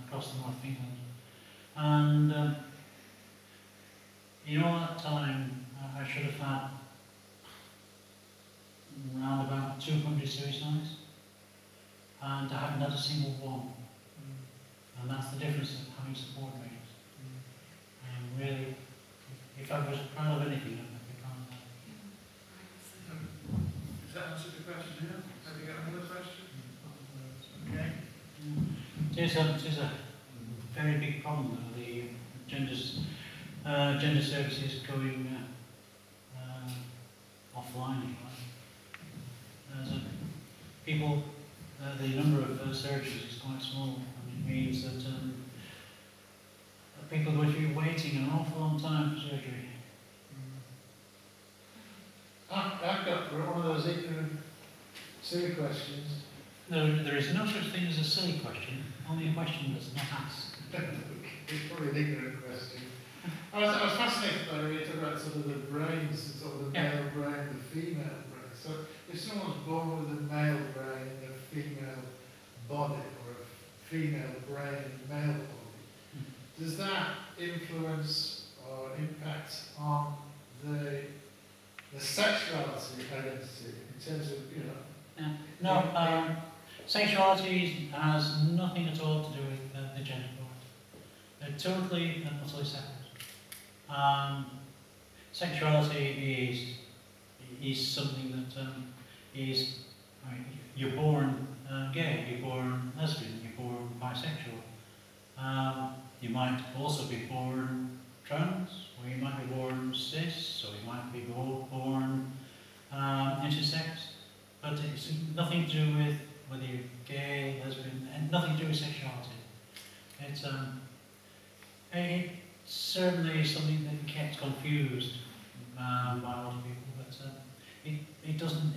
across the North of England. And in all that time, I should have had around about 200 suicides, and I haven't had a single one. And that's the difference of having support meetings. Really, if I was proud of anything, I'd be proud of that. Does that answer the question? Yeah. Have you got another question? Okay. It is a very big problem, though, the gender services going offline, if you like. The number of surgeries is quite small, and it means that people go through waiting an awful long time for surgery. I've got one of those ignorant, silly questions. There is no such thing as a silly question, only a question that's not asked. It's probably an ignorant question. I was fascinated by the way you talk about sort of the brains, sort of the male brain, the female brain. So if someone's born with a male brain and a female body, or a female brain and male body, does that influence or impact on the sexuality identity in terms of, No, sexuality has nothing at all to do with the gender part. They're totally and utterly separate. Sexuality is something that is, you're born gay, you're born lesbian, you're born bisexual. You might also be born trans, or you might be born cis, or you might be born intersex. But it's nothing to do with whether you're gay, lesbian, and nothing to do with sexuality. It's certainly something that gets confused by a lot of people, but it doesn't.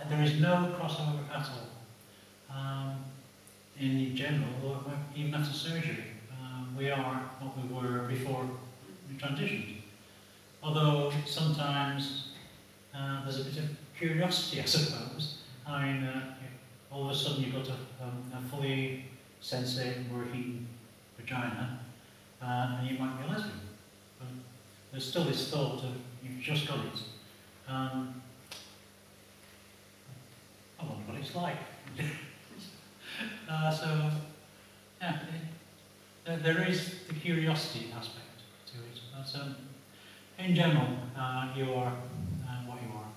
There is no crossover at all. In general, or even after surgery, we are what we were before we transitioned. Although sometimes there's a bit of curiosity, I suppose. I mean, all of a sudden you've got a fully sensate working vagina, and you might be a lesbian. But there's still this thought of you've just got it. I wonder what it's like. So, yeah, there is the curiosity aspect to it. But in general, you are what you are.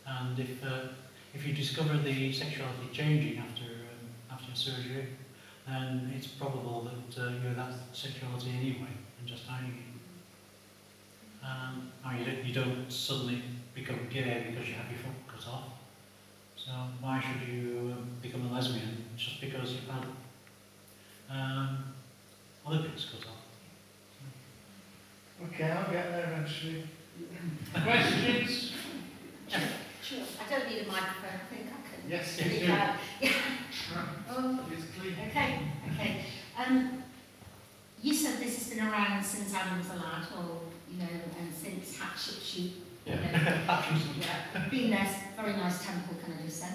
And if you discover the sexuality changing after surgery, then it's probable that you're that sexuality anyway, and just hiding it. You don't suddenly become gay because you have your foot cut off. So why should you become a lesbian just because you've had other bits cut off? Okay, I'll get there eventually. Questions? Sure. I don't need a microphone. I think I can. Yes, speak you do. out. Yeah. It's clean. Okay. You said this has been around since Adam was a lad, or and since Hatchet Shoot. Been there. Very nice temple, can I just say?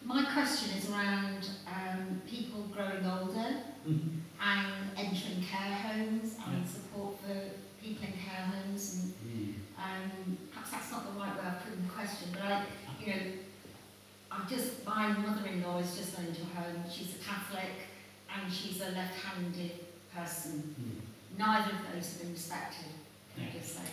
My question is around people growing older and entering care homes and support for people in care homes, and perhaps that's not the right way of putting the question, but my mother-in-law has just gone into a home. She's a Catholic and she's a left-handed person. Neither of those have been respected, can I just say?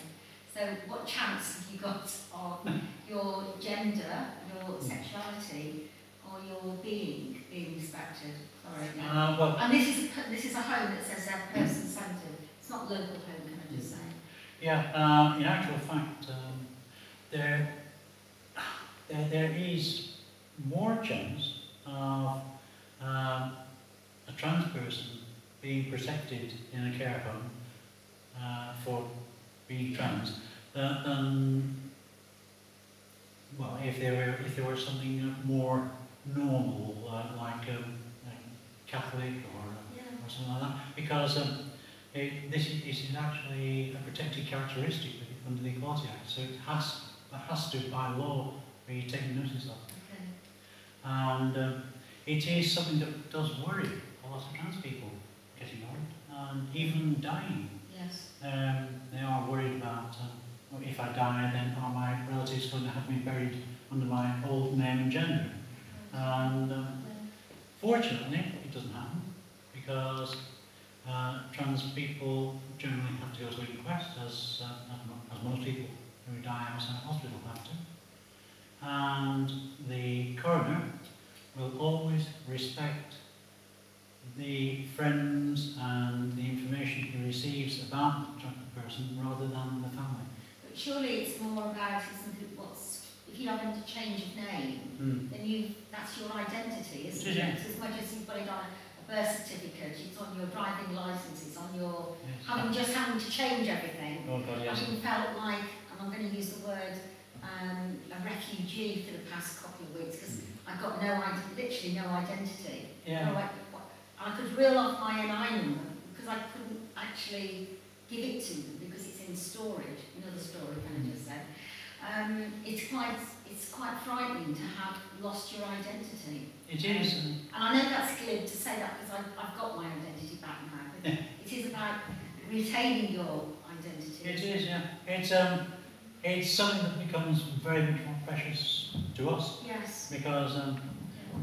So what chance have you got of your gender, your sexuality, or your being respected? Sorry. And this is a home that says they're person-centred. It's not local home, can I just say? Yeah, in actual fact, there is more chance of a trans person being protected in a care home for being trans than well, if there were something more normal like Catholic or something like that, because this is actually a protected characteristic under the Equality Act, so it has to by law be taken notice of. Okay. And it is something that does worry a lot of trans people getting old and even dying. Yes. They are worried about if I die, then are my relatives going to have me buried under my old name and gender? And fortunately, it doesn't happen, because trans people generally have to go to an inquest, as most people who die outside hospital have to. And the coroner will always respect the friends and the information he receives about the trans person rather than the family. But surely it's more about, isn't it, if you're having to change of name, then that's your identity, isn't it? Yes. As much as you've got it on a birth certificate, it's on your driving licence, it's on your Yes. having to change everything. Oh God, yes. Having felt like, and I'm going to use the word, a refugee for the past couple of weeks, because I've got literally no identity. Yeah. I could reel off my NI number because I couldn't actually give it to them because it's in storage. Another story, can I just say? It's quite frightening to have lost your identity. It is. And I know that's glib to say that because I've got my identity back now. But it is about retaining your identity. It is, yeah. It's something that becomes very much more precious to us. Yes. Because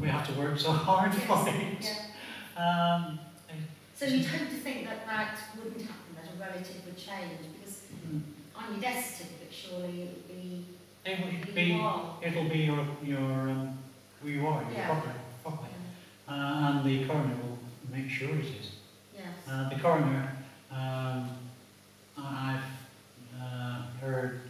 we have to work so hard for it. Yeah. So you'd hope to think that wouldn't happen, that a relative would change, because on your death certificate surely it would be It'll be your who you are, your Yeah. properly. And the coroner will make sure it is. Yes. The coroner, I've heard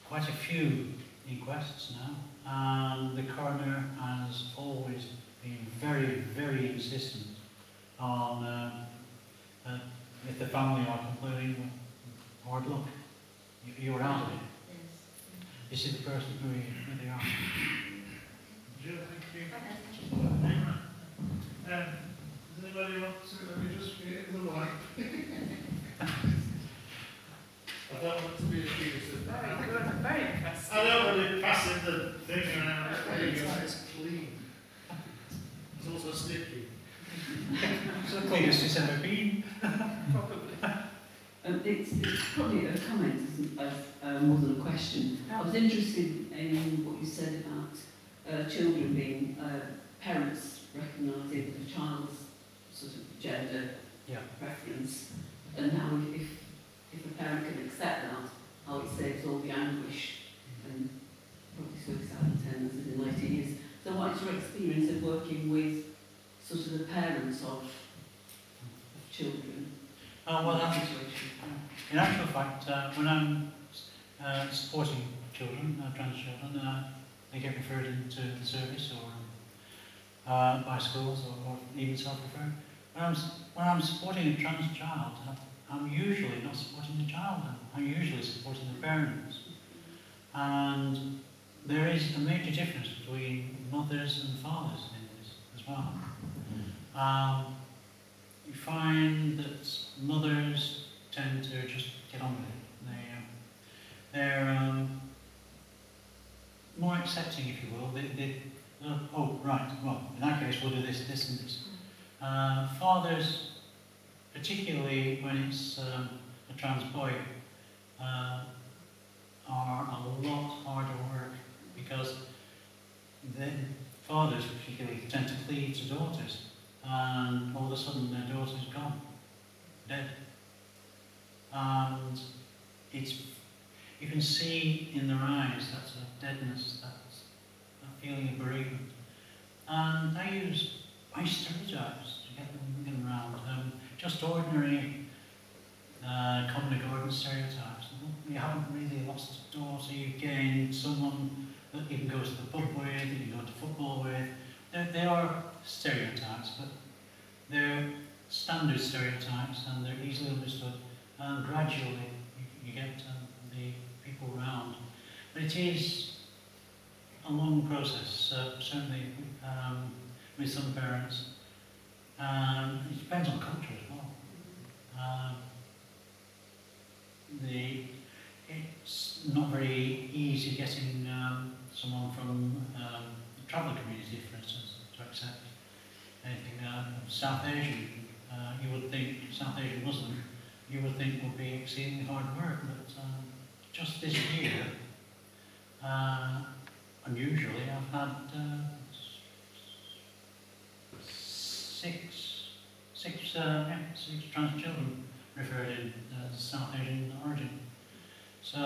quite a few inquests now, and the coroner has always been very, very insistent on if the family are complaining, hard luck, you're out of it. Yes. This is the person who they are. Jill, thank you. Does anybody want to, let me just get the light. I don't want to be accused of Very good, very impressive. I don't want to pass in the thing around. There you go, it's clean. It's also sticky. It's the cleanest it's ever been. Probably. It's probably a comment as more than a question. I was interested in what you said about children being parents recognising the child's sort of gender preference, and how if a parent can accept that, how it saves all the anguish and probably suicidal tendencies in later years. So what is your experience of working with sort of the parents of children? In actual fact, when I'm supporting children, trans children, they get referred into the service or by schools or even self-referred. When I'm supporting a trans child, I'm usually not supporting the child, I'm usually supporting the parents. And there is a major difference between mothers and fathers in this as well. You find that mothers tend to just get on with it. They're more accepting, if you will. Oh, right, well, in that case we'll do this, this and this. Fathers, particularly when it's a trans boy, are a lot harder work because the fathers particularly tend to cleave to daughters, and all of a sudden their daughter's gone, dead. And you can see in their eyes that sort of deadness, that feeling of bereavement. And I use stereotypes to get them around. Just ordinary common garden stereotypes. You haven't really lost a daughter, you've gained someone that you can go to the pub with, you can go to football with. They are stereotypes, but they're standard stereotypes and they're easily understood. And gradually you get the people around. But it is a long process, certainly with some parents. It depends on culture as well. It's not very easy getting someone from the traveller community, for instance, to accept anything. South Asian, you would think, South Asian Muslim, you would think would be exceedingly hard work, but just this year, unusually, I've had six trans children referred in as South Asian origin. So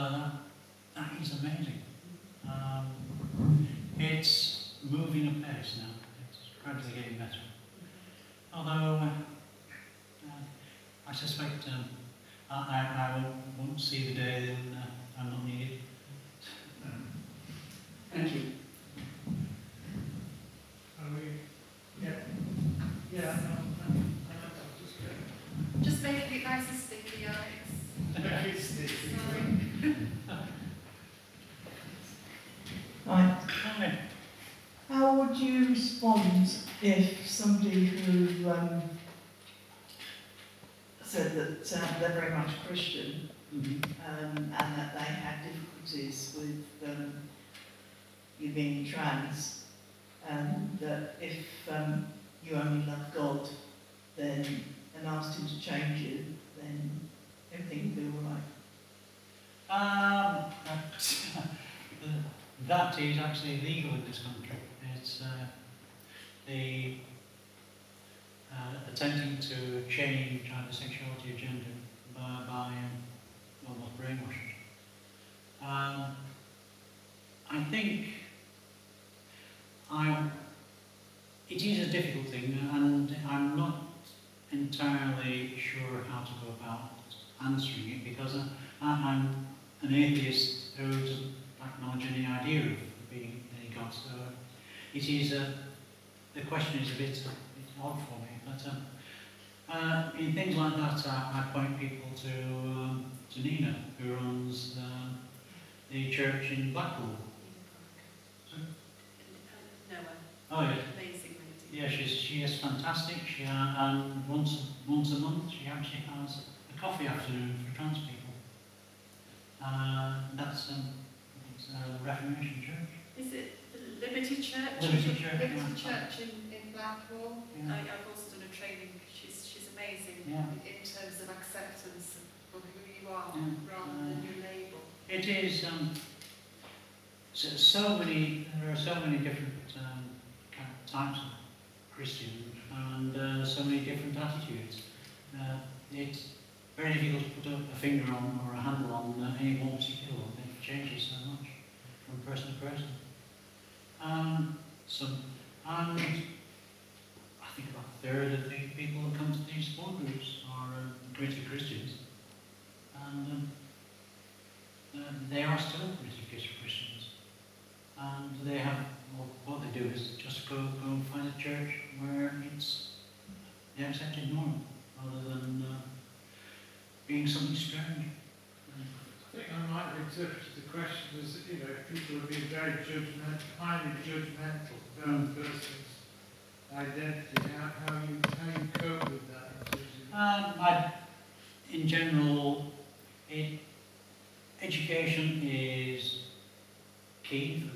that is amazing. It's moving apace now. It's gradually getting better. Although I suspect I won't see the day when I'm not needed. Thank you. Are we? Yeah. Yeah. Just making it nice and sticky, Alex. Very sticky. Sorry. Right. Okay. How would you respond if somebody who said that they're very much Christian and that they had difficulties with you being trans, and that if you only love God, then and asked him to change you, then everything would be all right? That is actually legal in this country. It's the attempting to change either sexuality or gender by almost brainwashing. I think it is a difficult thing, and I'm not entirely sure how to go about answering it, because I'm an atheist who doesn't acknowledge any idea of being any God. So it is the question is a bit odd for me. But in things like that, I point people to Nina, who runs the church in Blackpool. Oh yeah. Amazing lady. Yeah, she is fantastic. And once a month she actually has a coffee afternoon for trans people. That's it's the Reformation Church. Is it the Liberty Church? Liberty Church, Liberty yeah. Church in Blackpool. Yeah. I've also done a training. She's amazing Yeah. in terms of acceptance of who you are, Yeah. rather than your label. It is there are so many different kind of types of Christians, and so many different attitudes. It's very difficult to put a finger on or a handle on any one particular one. It changes so much from person to person. And I think about a third of the people who come to these support groups are committed Christians, and they are still committed Christians. And they have, well, what they do is just go and find a church where it's the accepted norm, rather than being something strange. I think I might interpret the question as, you know, people are being very judgmental, highly judgmental about a person's identity. How you cope with that? In general, education is key for me.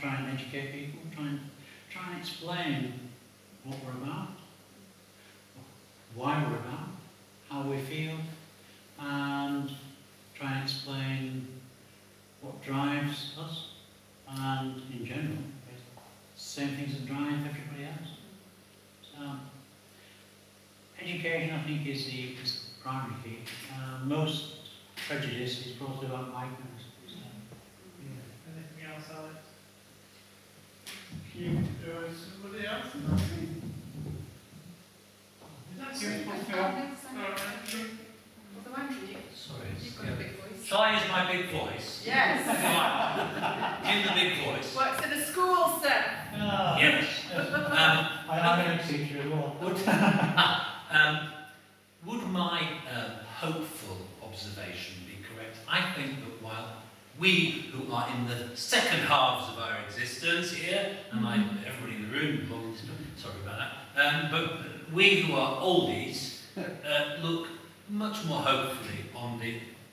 Try and educate people, try and explain what we're about, why we're about, how we feel, and try and explain what drives us, and in general, it's the same things that drive everybody else. So, education, I think, is the primary key. Most prejudice is brought about by ignorance. So, Anything else, Alex? Somebody else? Is that you? Although Andrew, Sorry. you've got a big voice. Shall I use my big voice? Yes. In the big voice. Works in a school, sir. Yes. I'm an ex-teacher as well. Would my hopeful observation be correct? I think that while we who are in the second halves of our existence here, and everybody in the room, sorry about that, but we who are oldies look much more hopefully on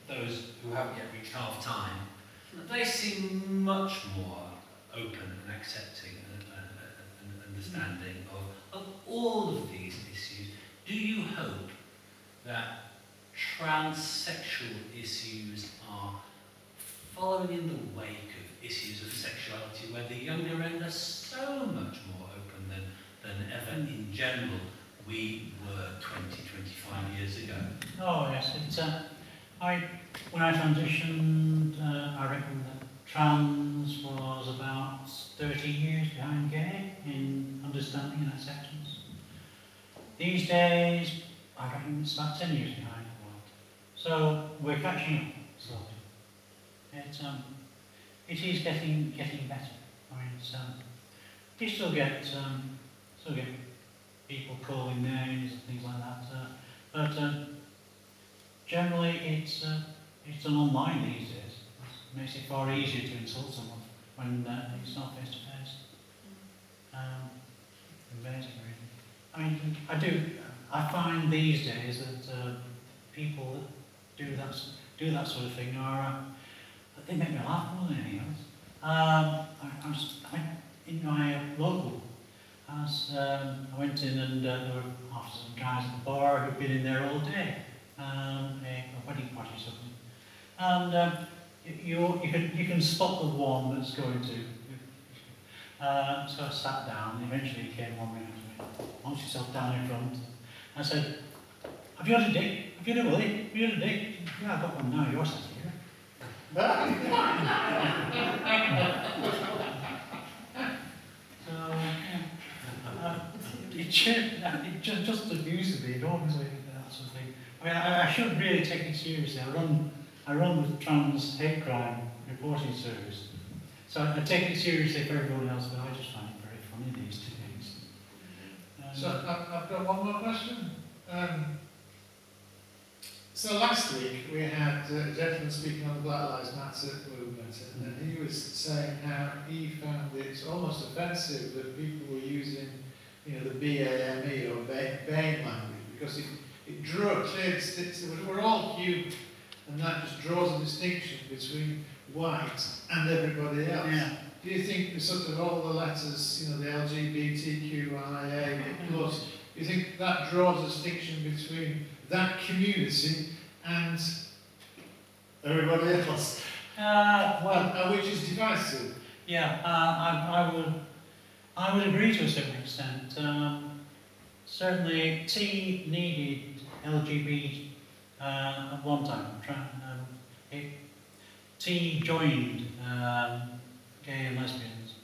those who haven't yet reached half time. They seem much more open and accepting and understanding of all of these issues. Do you hope that transsexual issues are following in the wake of issues of sexuality, where the younger end are so much more open than ever in general we were 20, 25 years ago? Oh yes, it's when I transitioned, I reckon that trans was about 30 years behind gay in understanding and acceptance. These days, I reckon it's about 10 years behind. So we're catching up slowly. It is getting better. I mean, you still get people calling names and things like that, but generally it's done online these days. It makes it far easier to insult someone when it's not face to face. Amazing, really. I mean, I find these days that people that do that sort of thing are they make me laugh more than anything else. I went in my local house. I went in and there were half some guys at the bar who'd been in there all day, a wedding party or something, and you can spot the one that's going to. So I sat down, and eventually he came on me and launched himself down in front. I said, "Have you had a dick? Have you had a willy? Have you had a dick?" "Yeah, I've got one now, yours is here." So, it just amuses me enormously, that sort of thing. I mean, I should really take it seriously. I run the trans hate crime reporting service. So I take it seriously for everyone else, but I just find it very funny these days. So I've got one more question. So last week we had a gentleman speaking on the Black Lives Matter movement, and he was saying how he found it almost offensive that people were using, you know, the BAME or BAME language, because it drew a clear distinction. We're all human, and that just draws a distinction between white and everybody else. Yeah. Do you think the sort of all the letters, you know, the LGBTQIA plus, do you think that draws a distinction between that community and everybody else? Which is divisive. Yeah, I would agree to a certain extent. Certainly, T needed LGBT at one time. T joined gay and lesbians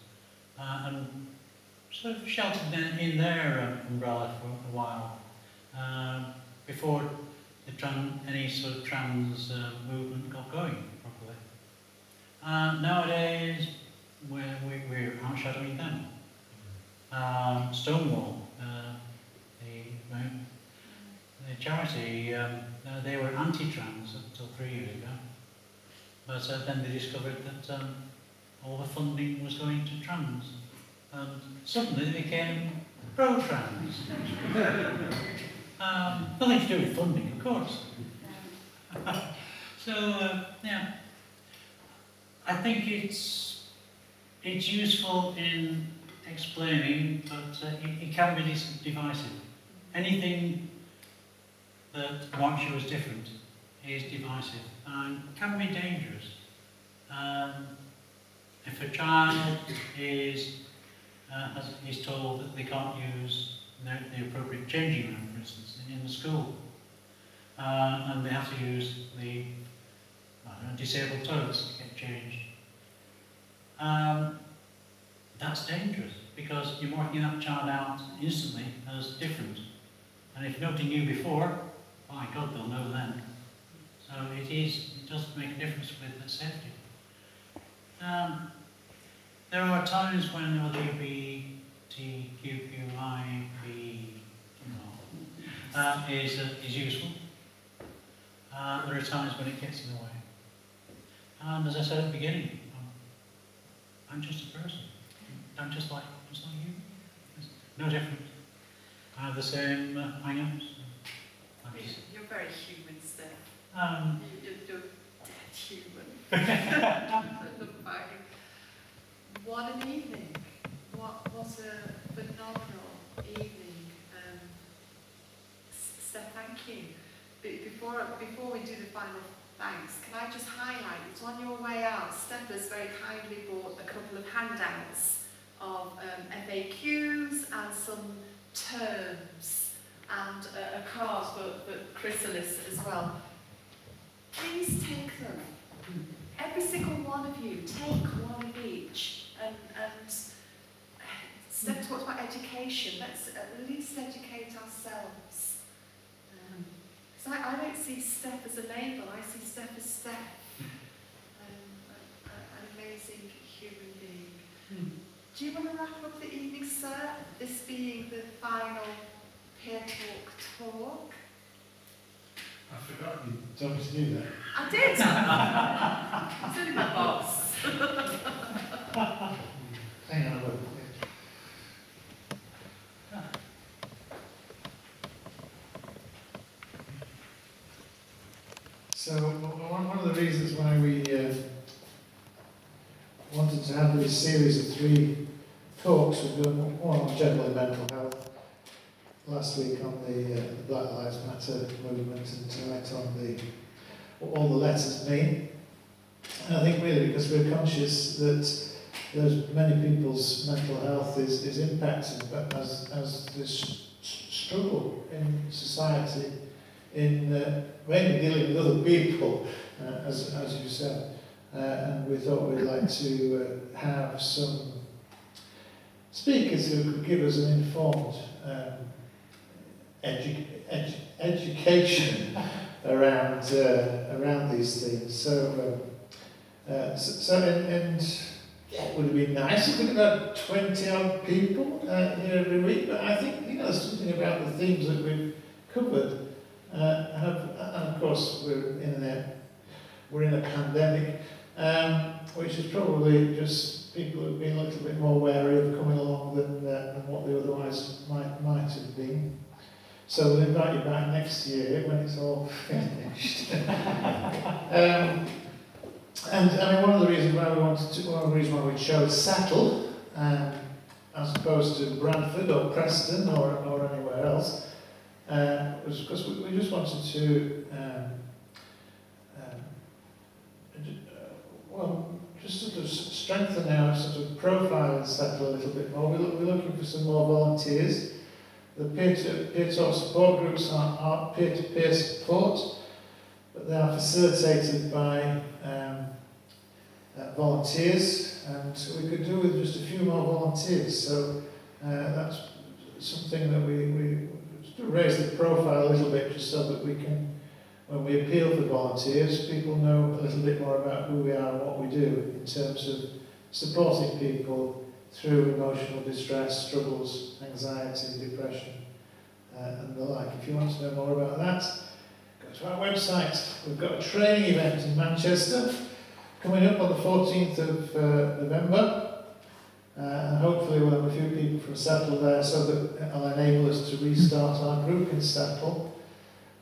and sort of sheltered in their umbrella for a while before any sort of trans movement got going properly. Nowadays, we're outshadowing them. Stonewall, the charity, they were anti-trans until 3 years ago. But then they discovered that all the funding was going to trans. And suddenly they became pro-trans. Nothing to do with funding, of course. So, yeah. I think it's useful in explaining, but it can be divisive. Anything that marks you as different is divisive and can be dangerous. If a child is told that they can't use the appropriate changing room, for instance, in the school, and they have to use the disabled toilets to get changed, that's dangerous because you're marking that child out instantly as different. And if nobody knew before, my God, they'll know then. So it does make a difference with the safety. There are times when LGBTQI is useful. There are times when it gets in the way. And as I said at the beginning, I'm just a person. I'm just like you. There's no different. I have the same hang-ups. You're very human, Steph. You're dead human. What an evening. What a phenomenal evening. Steph, thank you. Before we do the final thanks, can I just highlight, it's on your way out, Steph has very kindly brought a couple of handouts of FAQs and some terms and a card for Chrysalis as well. Please take them. Every single one of you, take one of each. And Steph talked about education. Let's at least educate ourselves. Because I don't see Steph as a label, I see Steph as Steph. An amazing human being. Do you want to wrap up the evening, sir? This being the final PeerTalk talk. I forgot you told me to do that. I did! It's only my boss. Hang on a minute. So one of the reasons why we wanted to have this series of 3 talks, we've done one on general mental health, last week on the Black Lives Matter movement, and tonight on what all the letters mean. And I think really because we're conscious that there's many people's mental health is impacted, but as this struggle in society, in mainly dealing with other people, as you said, and we thought we'd like to have some speakers who could give us an informed education around these things. So yeah, it would have been nice if we could have 20 odd people here every week, but I think there's something about the themes that we've covered. And of course we're in a pandemic, which is probably just people have been a little bit more wary of coming along than what they otherwise might have been. So we'll invite you back next year when it's all finished. And I mean, one of the reasons why we chose Settle, as opposed to Bradford or Preston or anywhere else, was because we just wanted to, just sort of strengthen our sort of profile and Settle a little bit more. We're looking for some more volunteers. The PeerTalk support groups are peer-to-peer support, but they are facilitated by volunteers, and we could do with just a few more volunteers. So that's something that we to raise the profile a little bit, just so that we can, when we appeal for volunteers, people know a little bit more about who we are and what we do in terms of supporting people through emotional distress, struggles, anxiety, depression, and the like. If you want to know more about that, go to our website. We've got a training event in Manchester coming up on the 14th of November. And hopefully we'll have a few people from Settle there, so that it'll enable us to restart our group in Settle.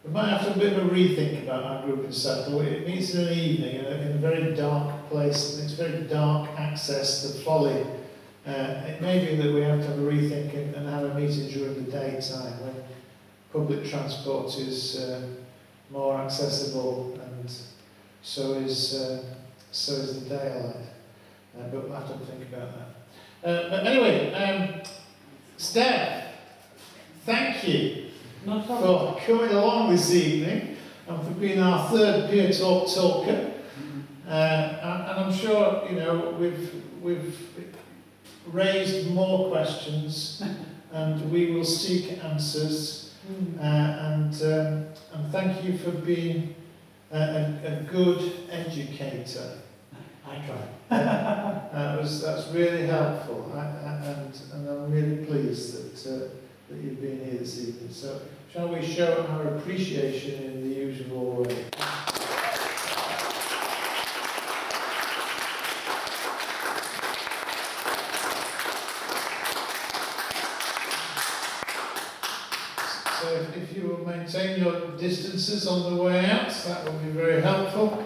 We might have to have a bit of a rethink about our group in Settle. It meets in an evening in a very dark place, and it's very dark access to Folly. It may be that we have to have a rethink and have a meeting during the daytime when public transport is more accessible, and so is the daylight. But we'll have to think about that. But anyway, Steph, thank you for coming along this evening and for being our third PeerTalk talker. And I'm sure we've raised more questions, and we will seek answers. And thank you for being a good educator. I try. That's really helpful, and I'm really pleased that you've been here this evening. So, shall we show our appreciation in the usual way? So, if you will maintain your distances on the way out, that will be very helpful.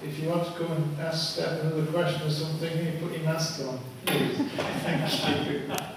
If you want to come and ask Steph another question or something, you put your mask on, please. Thank you.